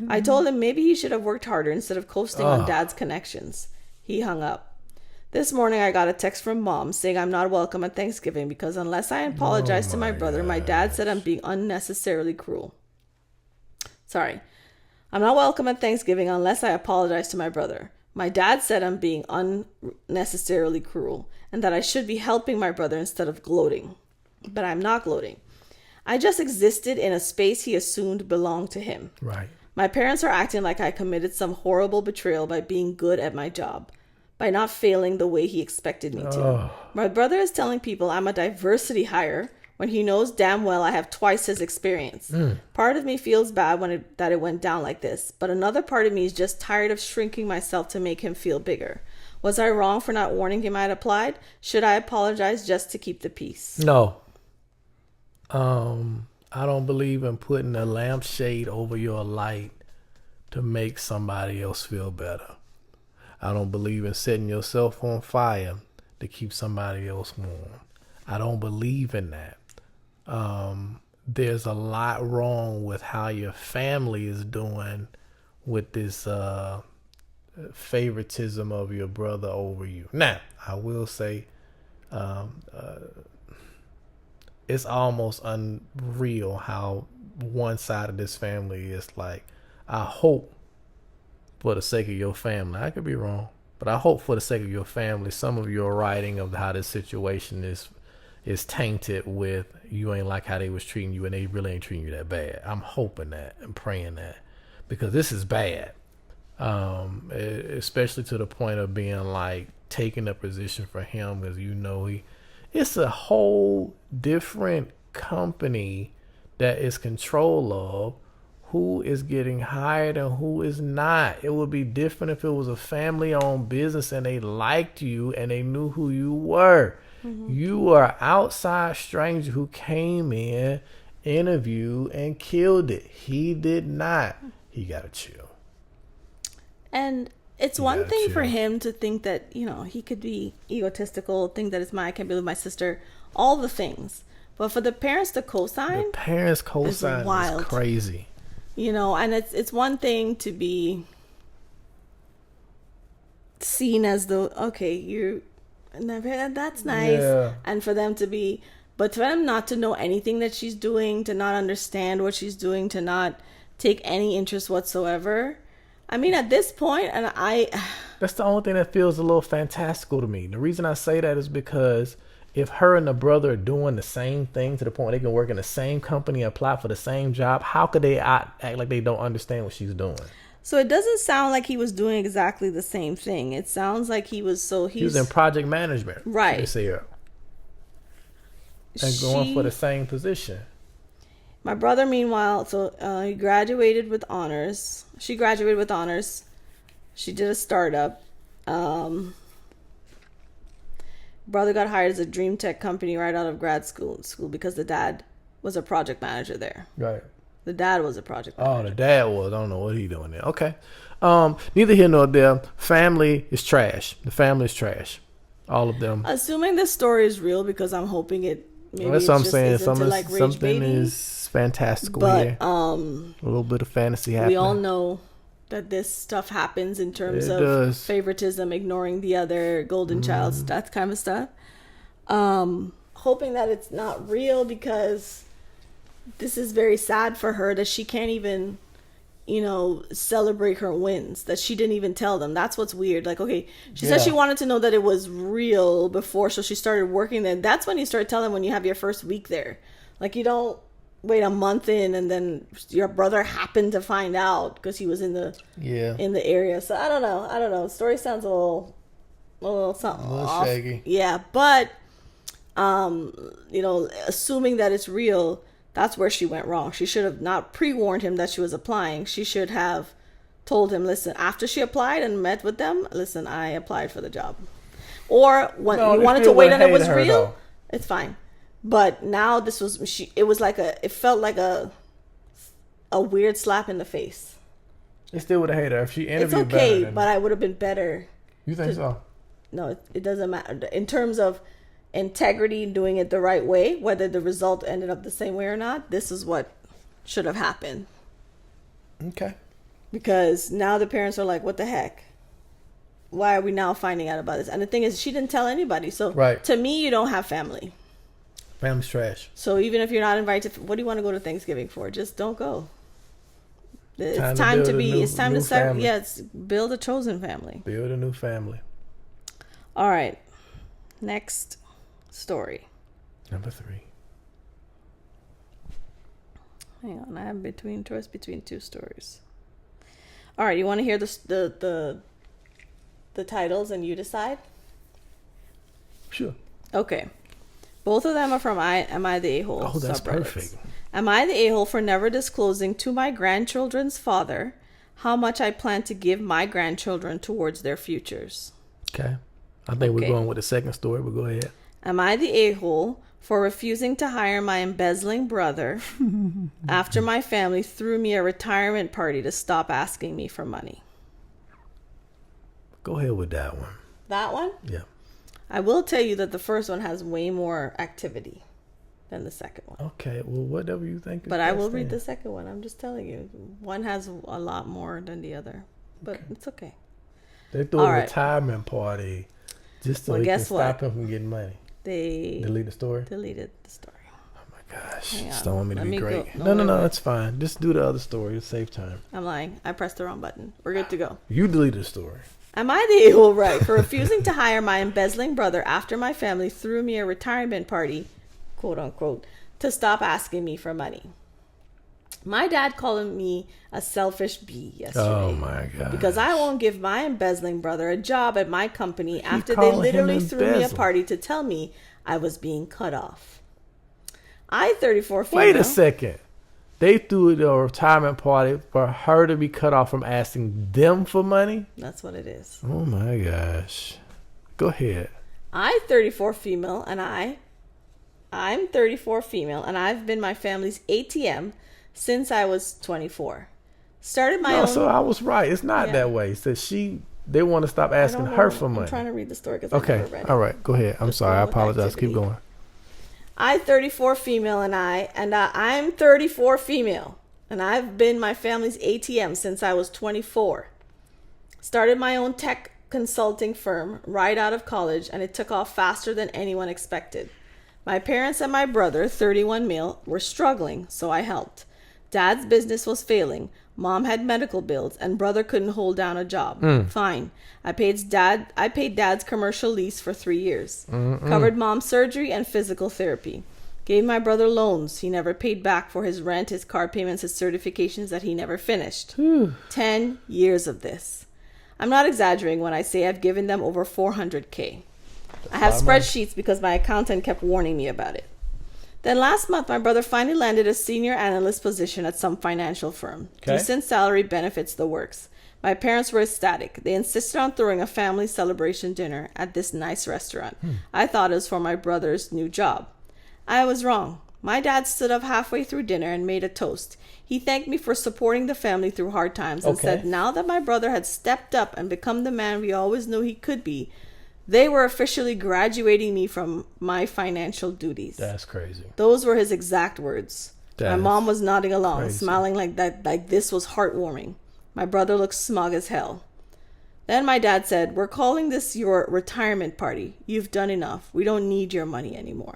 I told him maybe he should have worked harder instead of coasting on dad's connections. He hung up. This morning I got a text from mom saying I'm not welcome at Thanksgiving because unless I apologize to my brother, my dad said I'm being unnecessarily cruel. Sorry. I'm not welcome at Thanksgiving unless I apologize to my brother. My dad said I'm being unnecessarily cruel and that I should be helping my brother instead of gloating. But I'm not gloating. I just existed in a space he assumed belonged to him. Right. My parents are acting like I committed some horrible betrayal by being good at my job, by not failing the way he expected me to. Oh. My brother is telling people I'm a diversity hire when he knows damn well I have twice his experience. Part of me feels bad that it went down like this, but another part of me is just tired of shrinking myself to make him feel bigger. Was I wrong for not warning him I had applied? Should I apologize just to keep the peace? No. I don't believe in putting a lampshade over your light to make somebody else feel better. I don't believe in setting yourself on fire to keep somebody else warm. I don't believe in that. There's a lot wrong with how your family is doing with this favoritism of your brother over you. Now, I will say it's almost unreal how one side of this family is like, I hope for the sake of your family, I could be wrong, but I hope for the sake of your family, some of your writing of how this situation is tainted with you ain't like how they was treating you and they really ain't treating you that bad. I'm hoping that and praying that, because this is bad. Especially to the point of being like taking a position for him, because it's a whole different company that is control of who is getting hired and who is not. It would be different if it was a family-owned business and they liked you and they knew who you were. Mm-hmm. You were an outside stranger who came in, interviewed, and killed it. He did not. He got to chill. And it's one thing for him to think that, he could be egotistical, think that it's mine, I can't be with my sister, all the things. But for the parents to co-sign, is crazy. And it's one thing to be seen as that's nice. Yeah. And for them but for them not to know anything that she's doing, to not understand what she's doing, to not take any interest whatsoever. I mean, at this point, that's the only thing that feels a little fantastical to me. The reason I say that is because if her and the brother are doing the same thing to the point they can work in the same company, apply for the same job, how could they act like they don't understand what she's doing? So it doesn't sound like he was doing exactly the same thing. It sounds like he was in project management. Right. And going for the same position. My brother, meanwhile, he graduated with honors. She graduated with honors. She did a startup. Brother got hired as a dream tech company right out of grad school because the dad was a project manager there. Right. The dad was a project manager. Oh, the dad was. I don't know what he doing there. Okay. Neither here nor there. Family is trash. The family is trash. All of them. Assuming this story is real, because I'm hoping it. Maybe that's what I'm saying. Something is fantastical here. A little bit of fantasy happening. We all know that this stuff happens in terms of favoritism, ignoring the other, golden child, that kind of stuff. Hoping that it's not real, because this is very sad for her that she can't even, celebrate her wins, that she didn't even tell them. That's what's weird. Like, okay, she said she wanted to know that it was real before, so she started working there. That's when you start telling, when you have your first week there. Like, you don't wait a month in and then your brother happened to find out because he was in the area. So I don't know. The story sounds a little something a little off. Shaggy. Yeah, but assuming that it's real, that's where she went wrong. She should have not pre-warned him that she was applying. She should have told him, listen, after she applied and met with them, listen, I applied for the job. Or when you wanted to wait until it was real, it's fine. But now it felt like a weird slap in the face. It still would have hated her if she interviewed. It's okay, but I would have been better. You think so? No, it doesn't matter. In terms of integrity, doing it the right way, whether the result ended up the same way or not, this is what should have happened. Okay. Because now the parents are like, what the heck? Why are we now finding out about this? And the thing is, she didn't tell anybody. So to me, you don't have family. Family's trash. So even if you're not invited, what do you want to go to Thanksgiving for? Just don't go. It's time to build a chosen family. Build a new family. All right. Next story. Number 3. Hang on, I have choice between two stories. All right, you want to hear the titles and you decide? Sure. Okay. Both of them are from Am I the A-hole? Oh, that's subreddits. perfect. Am I the a-hole for never disclosing to my grandchildren's father how much I plan to give my grandchildren towards their futures? Okay. I think we're going with the second story, but go ahead. Am I the a-hole for refusing to hire my embezzling brother after my family threw me a retirement party to stop asking me for money? Go ahead with that one. That one? Yeah. I will tell you that the first one has way more activity than the second one. Okay, well, whatever you think. But I will read the second one. I'm just telling you. One has a lot more than the other. But it's okay. They threw a retirement party just so they can stop him from getting money. They delete the story? Deleted the story. Oh my gosh. Just don't want me to be great. No, it's fine. Just do the other story. It'll save time. I'm lying. I pressed the wrong button. We're good to go. You deleted the story. Am I the a-hole right for refusing to hire my embezzling brother after my family threw me a retirement party, quote unquote, to stop asking me for money? My dad called me a selfish bee yesterday. Oh my God. Because I won't give my embezzling brother a job at my company after they literally threw me a party to tell me I was being cut off. I, 34 female. Wait a second. They threw a retirement party for her to be cut off from asking them for money? That's what it is. Oh my gosh. Go ahead. I'm 34 female and I've been my family's ATM since I was 24. Started my own. So I was right. It's not that way. So they want to stop asking her for money. I'm trying to read the story because I never read it. All right. Go ahead. I'm sorry. I apologize. Keep going. I'm 34 female and I'm 34 female and I've been my family's ATM since I was 24. Started my own tech consulting firm right out of college and it took off faster than anyone expected. My parents and my brother, 31 male, were struggling, so I helped. Dad's business was failing. Mom had medical bills and brother couldn't hold down a job. Fine. I paid dad's commercial lease for 3 years. Covered mom's surgery and physical therapy. Gave my brother loans he never paid back for his rent, his car payments, his certifications that he never finished. 10 years of this. I'm not exaggerating when I say I've given them over $400K. I have spreadsheets because my accountant kept warning me about it. Then last month, my brother finally landed a senior analyst position at some financial firm. Decent salary, benefits, the works. My parents were ecstatic. They insisted on throwing a family celebration dinner at this nice restaurant. I thought it was for my brother's new job. I was wrong. My dad stood up halfway through dinner and made a toast. He thanked me for supporting the family through hard times and said now that my brother had stepped up and become the man we always knew he could be, they were officially graduating me from my financial duties. That's crazy. Those were his exact words. My mom was nodding along, smiling like this was heartwarming. My brother looked smug as hell. Then my dad said, "We're calling this your retirement party. You've done enough. We don't need your money anymore."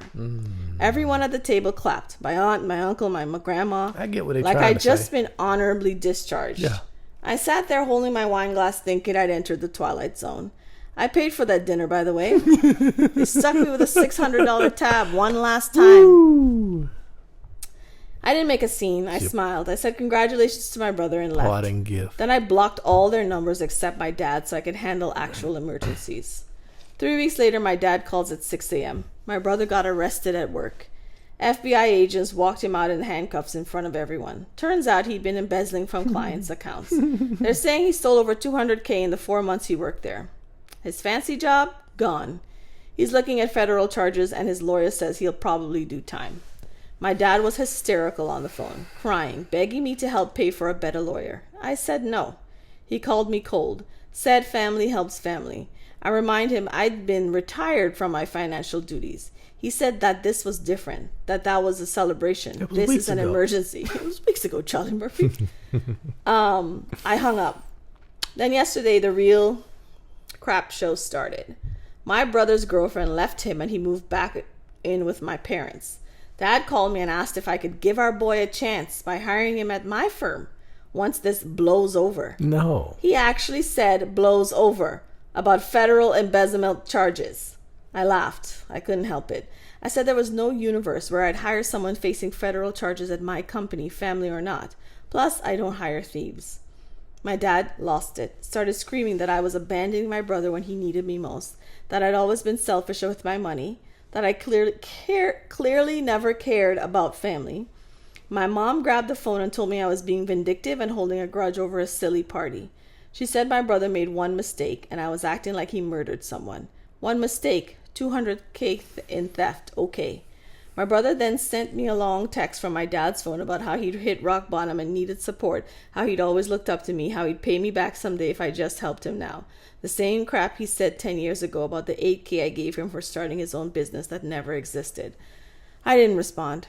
Everyone at the table clapped. My aunt, my uncle, my grandma. I get what they're like trying I'd to say. just been honorably discharged. Yeah. I sat there holding my wine glass thinking I'd entered the twilight zone. I paid for that dinner, by the way. They stuck me with a $600 tab one last time. Ooh. I didn't make a scene. I smiled. I said congratulations to my brother and left. Parting gift. Then I blocked all their numbers except my dad so I could handle actual emergencies. 3 weeks later, my dad calls at 6 a.m. My brother got arrested at work. FBI agents walked him out in handcuffs in front of everyone. Turns out he'd been embezzling from clients' accounts. They're saying he stole over $200K in the 4 months he worked there. His fancy job? Gone. He's looking at federal charges and his lawyer says he'll probably do time. My dad was hysterical on the phone, crying, begging me to help pay for a better lawyer. I said no. He called me cold, said family helps family. I reminded him I'd been retired from my financial duties. He said that this was different, that was a celebration. This is an emergency. It was weeks ago, Charlie Murphy. I hung up. Then yesterday, the real crap show started. My brother's girlfriend left him and he moved back in with my parents. Dad called me and asked if I could give our boy a chance by hiring him at my firm once this blows over. No. He actually said blows over about federal embezzlement charges. I laughed. I couldn't help it. I said there was no universe where I'd hire someone facing federal charges at my company, family or not. Plus, I don't hire thieves. My dad lost it, started screaming that I was abandoning my brother when he needed me most, that I'd always been selfish with my money, that I clearly never cared about family. My mom grabbed the phone and told me I was being vindictive and holding a grudge over a silly party. She said my brother made one mistake and I was acting like he murdered someone. One mistake, $200K in theft, okay. My brother then sent me a long text from my dad's phone about how he'd hit rock bottom and needed support, how he'd always looked up to me, how he'd pay me back someday if I just helped him now. The same crap he said 10 years ago about the $8K I gave him for starting his own business that never existed. I didn't respond.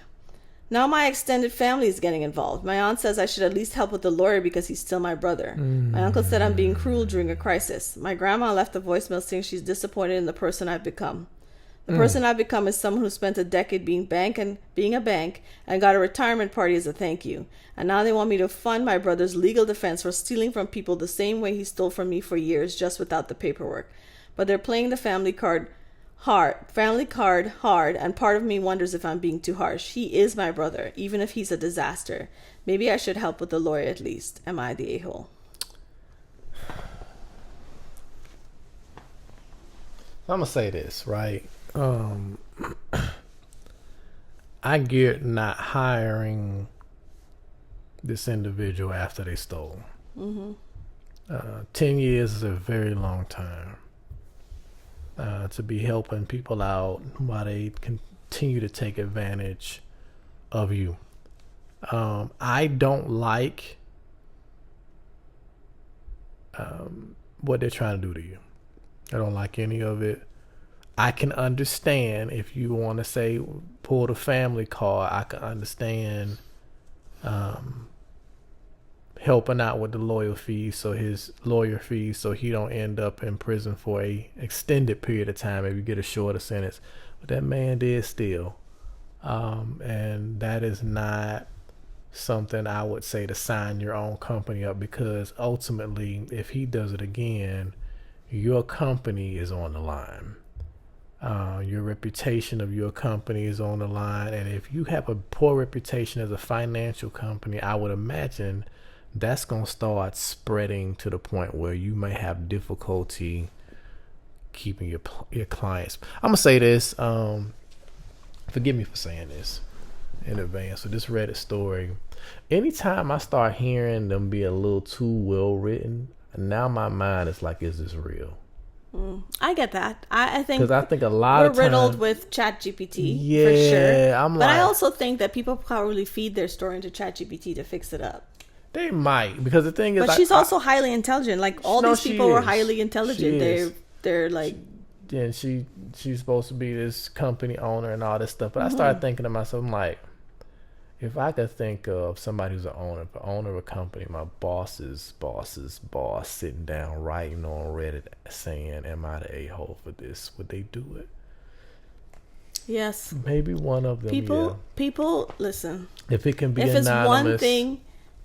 Now my extended family is getting involved. My aunt says I should at least help with the lawyer because he's still my brother. My uncle said I'm being cruel during a crisis. My grandma left a voicemail saying she's disappointed in the person I've become. The person I've become is someone who spent a decade being a bank and got a retirement party as a thank you. And now they want me to fund my brother's legal defense for stealing from people the same way he stole from me for years, just without the paperwork. But they're playing the family card hard, and part of me wonders if I'm being too harsh. He is my brother, even if he's a disaster. Maybe I should help with the lawyer at least. Am I the a-hole? I'm gonna say this, right? I get not hiring this individual after they stole. 10 years is a very long time to be helping people out while they continue to take advantage of you. I don't like what they're trying to do to you. I don't like any of it. I can understand if you want to say pull the family card. I can understand helping out with the lawyer fees, so he don't end up in prison for a extended period of time. Maybe get a shorter sentence. But that man did steal, and that is not something I would say to sign your own company up, because ultimately, if he does it again, your company is on the line. Your reputation of your company is on the line. And if you have a poor reputation as a financial company, I would imagine that's going to start spreading to the point where you may have difficulty keeping your clients. I'm going to say this. Forgive me for saying this in advance. So this Reddit story, anytime I start hearing them be a little too well written, now my mind is like, is this real? I get that. I think, because I think a lot of we're riddled times, with ChatGPT, yeah, for sure. But I also think that people probably feed their story into ChatGPT to fix it up. They might, because the thing is, but she's also highly intelligent. Like all these people were highly intelligent. They're like, yeah, she's supposed to be this company owner and all this stuff. But I started thinking to myself, I'm like, if I could think of somebody who's an owner of a company, my boss's boss sitting down writing on Reddit saying, am I the a-hole for this? Would they do it? Yes. Maybe one of them. People, listen. If it can be if anonymous. It's one thing,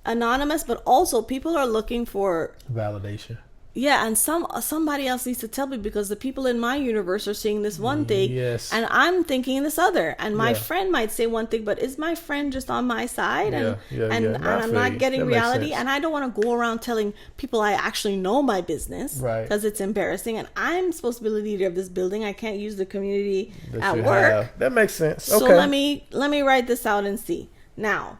anonymous, but also people are looking for validation. Yeah, and somebody else needs to tell me, because the people in my universe are seeing this one thing, yes, and I'm thinking this other. And my friend might say one thing, but is my friend just on my side? And I'm not getting reality. And I don't want to go around telling people I actually know my business, right? Because it's embarrassing. And I'm supposed to be the leader of this building. I can't use the community at work. That makes sense. So okay. let me write this out and see. Now,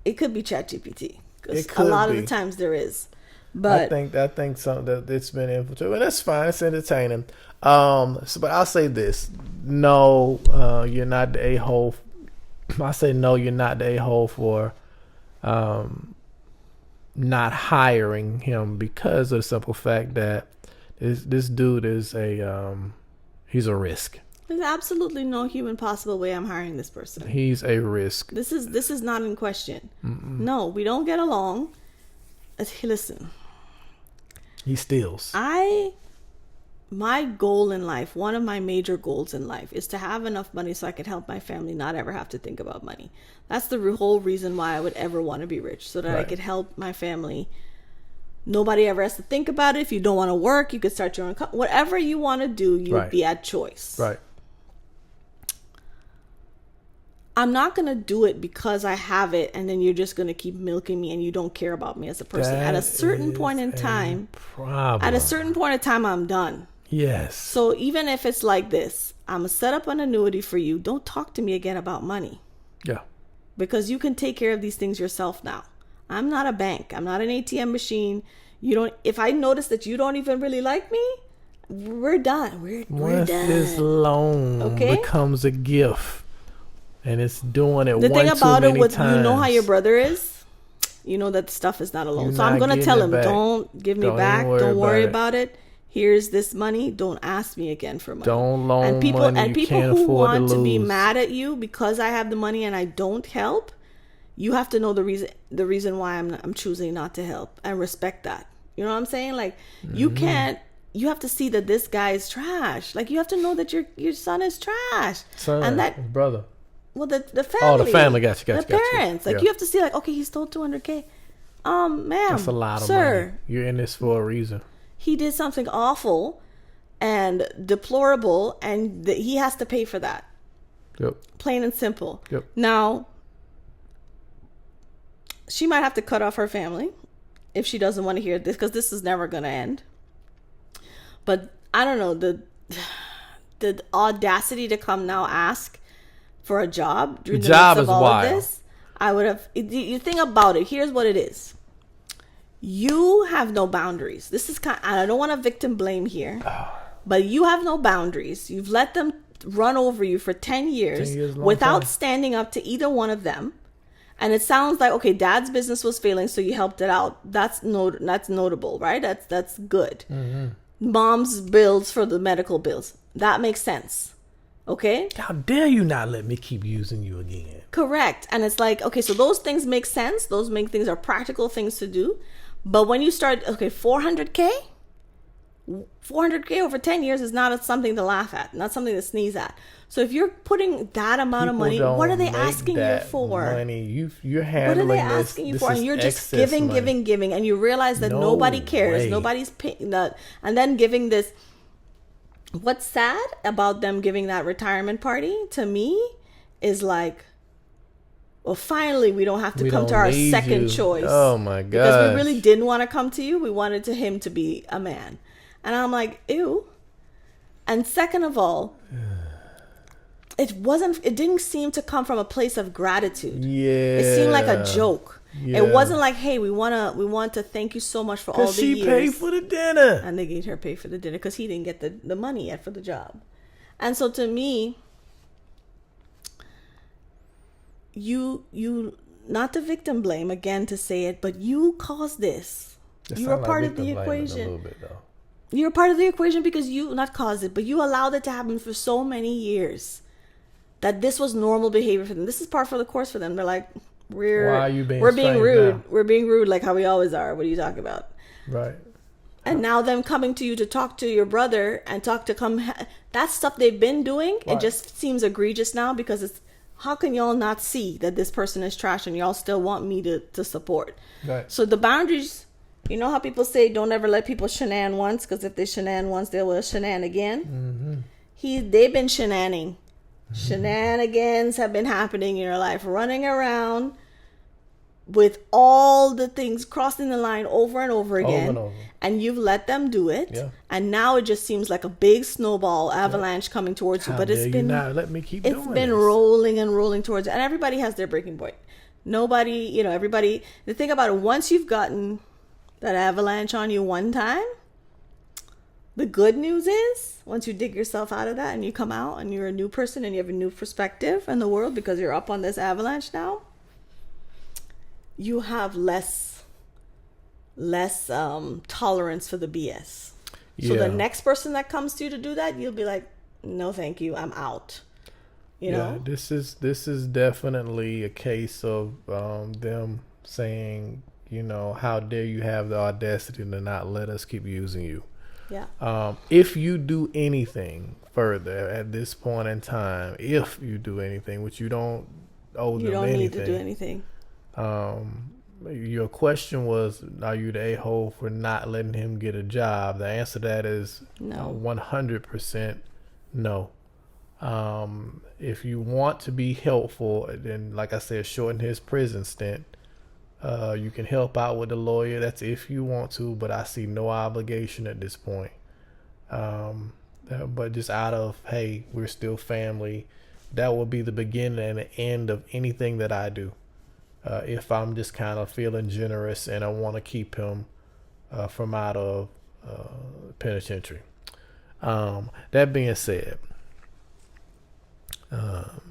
it could be ChatGPT, because a lot of the times there is. But I think something that it's been infiltrated, and that's fine. It's entertaining. But I'll say this: no, you're not the a-hole. I say no, you're not the a-hole for not hiring him, because of the simple fact that this dude is he's a risk. There's absolutely no human possible way I'm hiring this person. He's a risk. This is not in question. No, we don't get along. Listen. He steals. My goal in life, one of my major goals in life, is to have enough money so I can help my family not ever have to think about money. That's the whole reason why I would ever want to be rich, so that I could help my family. Nobody ever has to think about it. If you don't want to work, you could start your own company. Whatever you want to do, you would be at choice. Right. I'm not going to do it because I have it and then you're just going to keep milking me and you don't care about me as a person. At a certain point in time, I'm done. Yes. So even if it's like this, I'm going to set up an annuity for you. Don't talk to me again about money. Yeah. Because you can take care of these things yourself now. I'm not a bank. I'm not an ATM machine. If I notice that you don't even really like me, we're done. We're Once done. this loan becomes a gift and it's doing it the one thing about too it many with times. You know how your brother is? You know that stuff is not a loan. So I'm going to tell him, don't give me back. Don't worry about it. Here's this money. Don't ask me again for money. Don't loan and people, money and people who want to be mad at you because I have the money and I don't help, you have to know the reason why I'm choosing not to help and respect that. You know what I'm saying? Like you can't. You have to see that this guy is trash. Like you have to know that your son is trash. Son, and that brother. Well, the family. Oh, the family. Got you. The parents. Like you have to see. Like okay, he stole $200K. Ma'am. That's a lot of money. You're in this for a reason. He did something awful and deplorable, and he has to pay for that. Yep. Plain and simple. Yep. Now, she might have to cut off her family if she doesn't want to hear this, because this is never going to end. But I don't know, the audacity to come now ask for a job during the midst of all of this. I would have. You think about it. Here's what it is. You have no boundaries. This is I don't want to victim blame here, but you have no boundaries. You've let them run over you for 10 years without standing up to either one of them. And it sounds like, okay, dad's business was failing, so you helped it out. That's notable, right? That's good. Mm-hmm. Mom's bills for the medical bills. That makes sense. Okay? How dare you not let me keep using you again? Correct. And it's like, okay, so those things make sense. Those things are practical things to do. But when you start, okay, $400K over 10 years is not something to laugh at, not something to sneeze at. So if you're putting that amount of money, what are they asking you for? Money. You're handling what are they asking you for? And you're just giving, and you realize that nobody cares. Way. Nobody's paying that. And then giving this. What's sad about them giving that retirement party to me is like, well, finally, we don't have to come to our second choice. Oh, my God. Because we really didn't want to come to you. We wanted him to be a man. And I'm like, ew. And second of all, it didn't seem to come from a place of gratitude. Yeah. It seemed like a joke. Yeah. It wasn't like, hey, we want to thank you so much for all the years. Because she paid for the dinner. And they gave her pay for the dinner because he didn't get the money yet for the job. And so to me, you not to victim blame, again to say it, but you caused this. You are part of the equation. You're part of the equation because you not caused it, but you allowed it to happen for so many years that this was normal behavior for them. This is par for the course for them. They're like, we're being rude. Now? We're being rude like how we always are. What are you talking about? Right. And now them coming to you to talk to your brother and that stuff they've been doing. Right. It just seems egregious now because it's, how can y'all not see that this person is trash and y'all still want me to support? Right. So the boundaries, you know how people say don't ever let people shenan once, because if they shenan once, they will shenan again. Mm-hmm. They've been shenaning. Shenanigans have been happening in your life, running around with all the things, crossing the line over and over again. And you've let them do it. Yeah. And now it just seems like a big snowball avalanche coming towards you. But it's been rolling and rolling towards you. And everybody has their breaking point. Nobody, everybody. The thing about it, once you've gotten that avalanche on you one time, the good news is, once you dig yourself out of that and you come out and you're a new person and you have a new perspective in the world because you're up on this avalanche now, you have less tolerance for the BS. Yeah. So the next person that comes to you to do that, you'll be like, no, thank you, I'm out. You know? This is definitely a case of them saying, how dare you have the audacity to not let us keep using you. Yeah. If you do anything further at this point in time, which you don't owe them anything. You don't need to do anything. Your question was, are you the a-hole for not letting him get a job? The answer to that is no. 100% no. If you want to be helpful, then like I said, shorten his prison stint. You can help out with the lawyer. That's if you want to, but I see no obligation at this point. But just out of, hey, we're still family, that will be the beginning and the end of anything that I do. If I'm just kind of feeling generous and I want to keep him from out of penitentiary. That being said,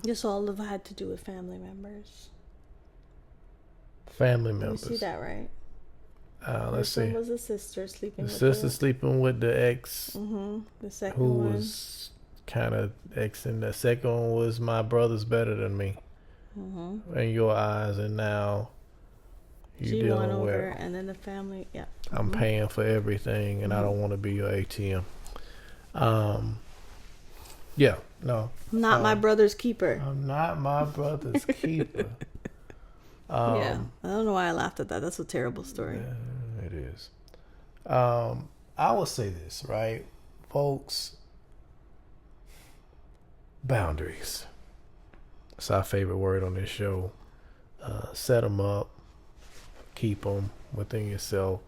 This all of it had to do with family members. Family members. You see that, right? Let's see. One was a sister sleeping The with sister sleeping with the ex. Mm-hmm. The second who one was kind of ex, and the second one was my brother's better than me in your eyes, and now you she won dealing over, with. and then the family, yeah. I'm paying for everything, and I don't want to be your ATM. Yeah, no. Not my brother's keeper. I'm not my brother's keeper. Yeah, I don't know why I laughed at that. That's a terrible story. Yeah, it is. I will say this, right, folks. Boundaries. It's our favorite word on this show. Set them up. Keep them within yourself.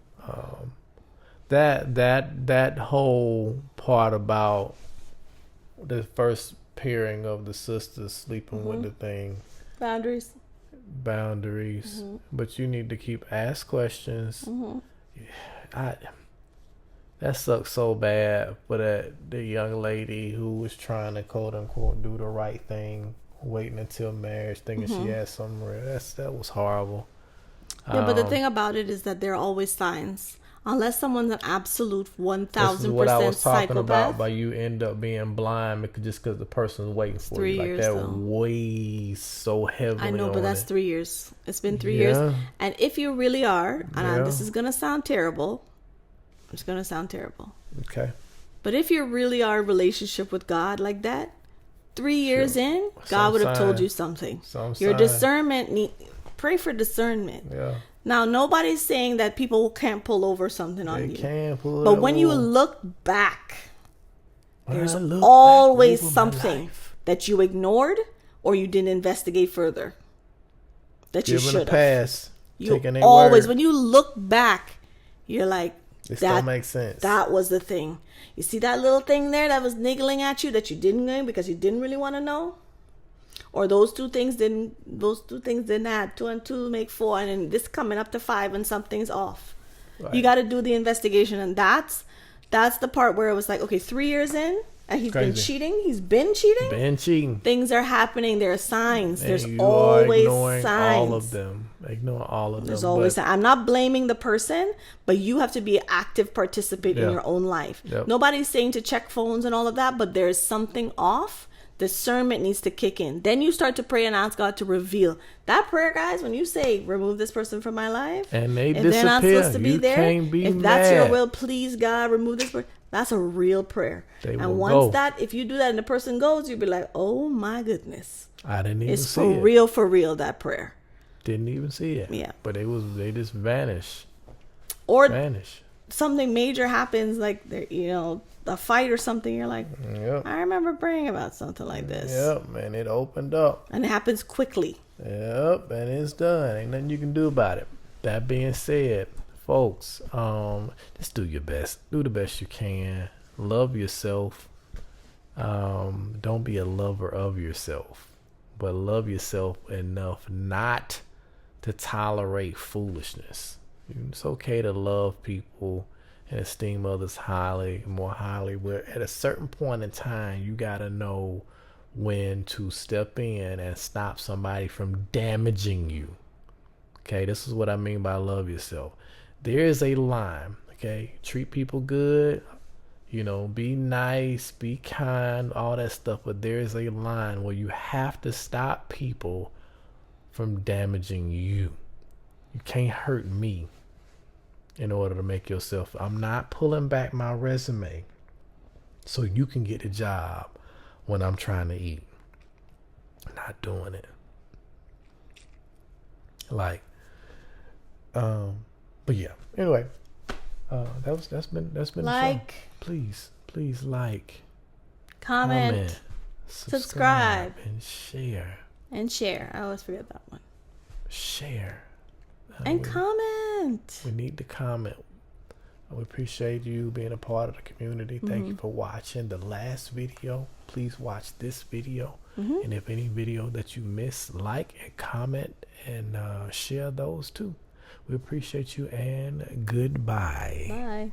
That whole part about the first pairing of the sisters sleeping with the thing. Boundaries. But you need to ask questions. That sucks so bad for the young lady who was trying to quote unquote do the right thing, waiting until marriage, thinking she had something real. That was horrible. Yeah, but the thing about it is that there are always signs. Unless someone's an absolute 1,000% psychopath. This is what I was talking about. By you end up being blind because the person's waiting for 3 you. years, that though. weighs so heavily. I know, but that's it. 3 years. It's been 3 years. And if you really are, and this is gonna sound terrible. It's gonna sound terrible. Okay. But if you really are in a relationship with God like that, 3 years in, God would have told you something. Your discernment pray for discernment. Yeah. Now, nobody's saying that people can't pull over something on you. They can pull it But when you look back, there's always something that you ignored or you didn't investigate further. That you should have. Pass. You always, when you look back, you're like, this don't make sense. That was the thing. You see that little thing there that was niggling at you that you didn't know because you didn't really want to know? Or those two things didn't add 2 and 2 make 4, and then this coming up to 5 and something's off. Right. You got to do the investigation, and that's the part where it was like, okay, 3 years in, and he's been cheating. He's been cheating. Things are happening. There are signs. There's always signs. All of them. Ignore all of them. There's always. I'm not blaming the person, but you have to be an active participant in your own life. Yep. Nobody's saying to check phones and all of that, but there's something off. Discernment needs to kick in. Then you start to pray and ask God to reveal. That prayer, guys, when you say, remove this person from my life, and they if disappear, they're not supposed to be there, if mad. That's your will, please, God, remove this person. That's a real prayer. And once if you do that and the person goes, you'll be like, oh my goodness. I didn't even see it. It's for real, that prayer. Didn't even see it. Yeah. But they just vanish. Something major happens, like, a fight or something, you're like, I remember praying about something like this. Yep, man, it opened up. And it happens quickly. Yep, and it's done. Ain't nothing you can do about it. That being said, folks, just do your best. Do the best you can. Love yourself. Don't be a lover of yourself, but love yourself enough not to tolerate foolishness. It's okay to love people and esteem others more highly, but at a certain point in time, you got to know when to step in and stop somebody from damaging you. Okay, this is what I mean by love yourself. There is a line, okay? Treat people good, be nice, be kind, all that stuff, but there is a line where you have to stop people from damaging you. You can't hurt me in order to make yourself. I'm not pulling back my resume so you can get the job when I'm trying to eat. I'm not doing it. But yeah. Anyway, that's been like, fun. Please like, comment, subscribe, and share. And share. I always forget that one. Share. And comment. We need to comment. We appreciate you being a part of the community. Thank you for watching the last video. Please watch this video. And if any video that you missed, like and comment and share those too. We appreciate you and goodbye. Bye.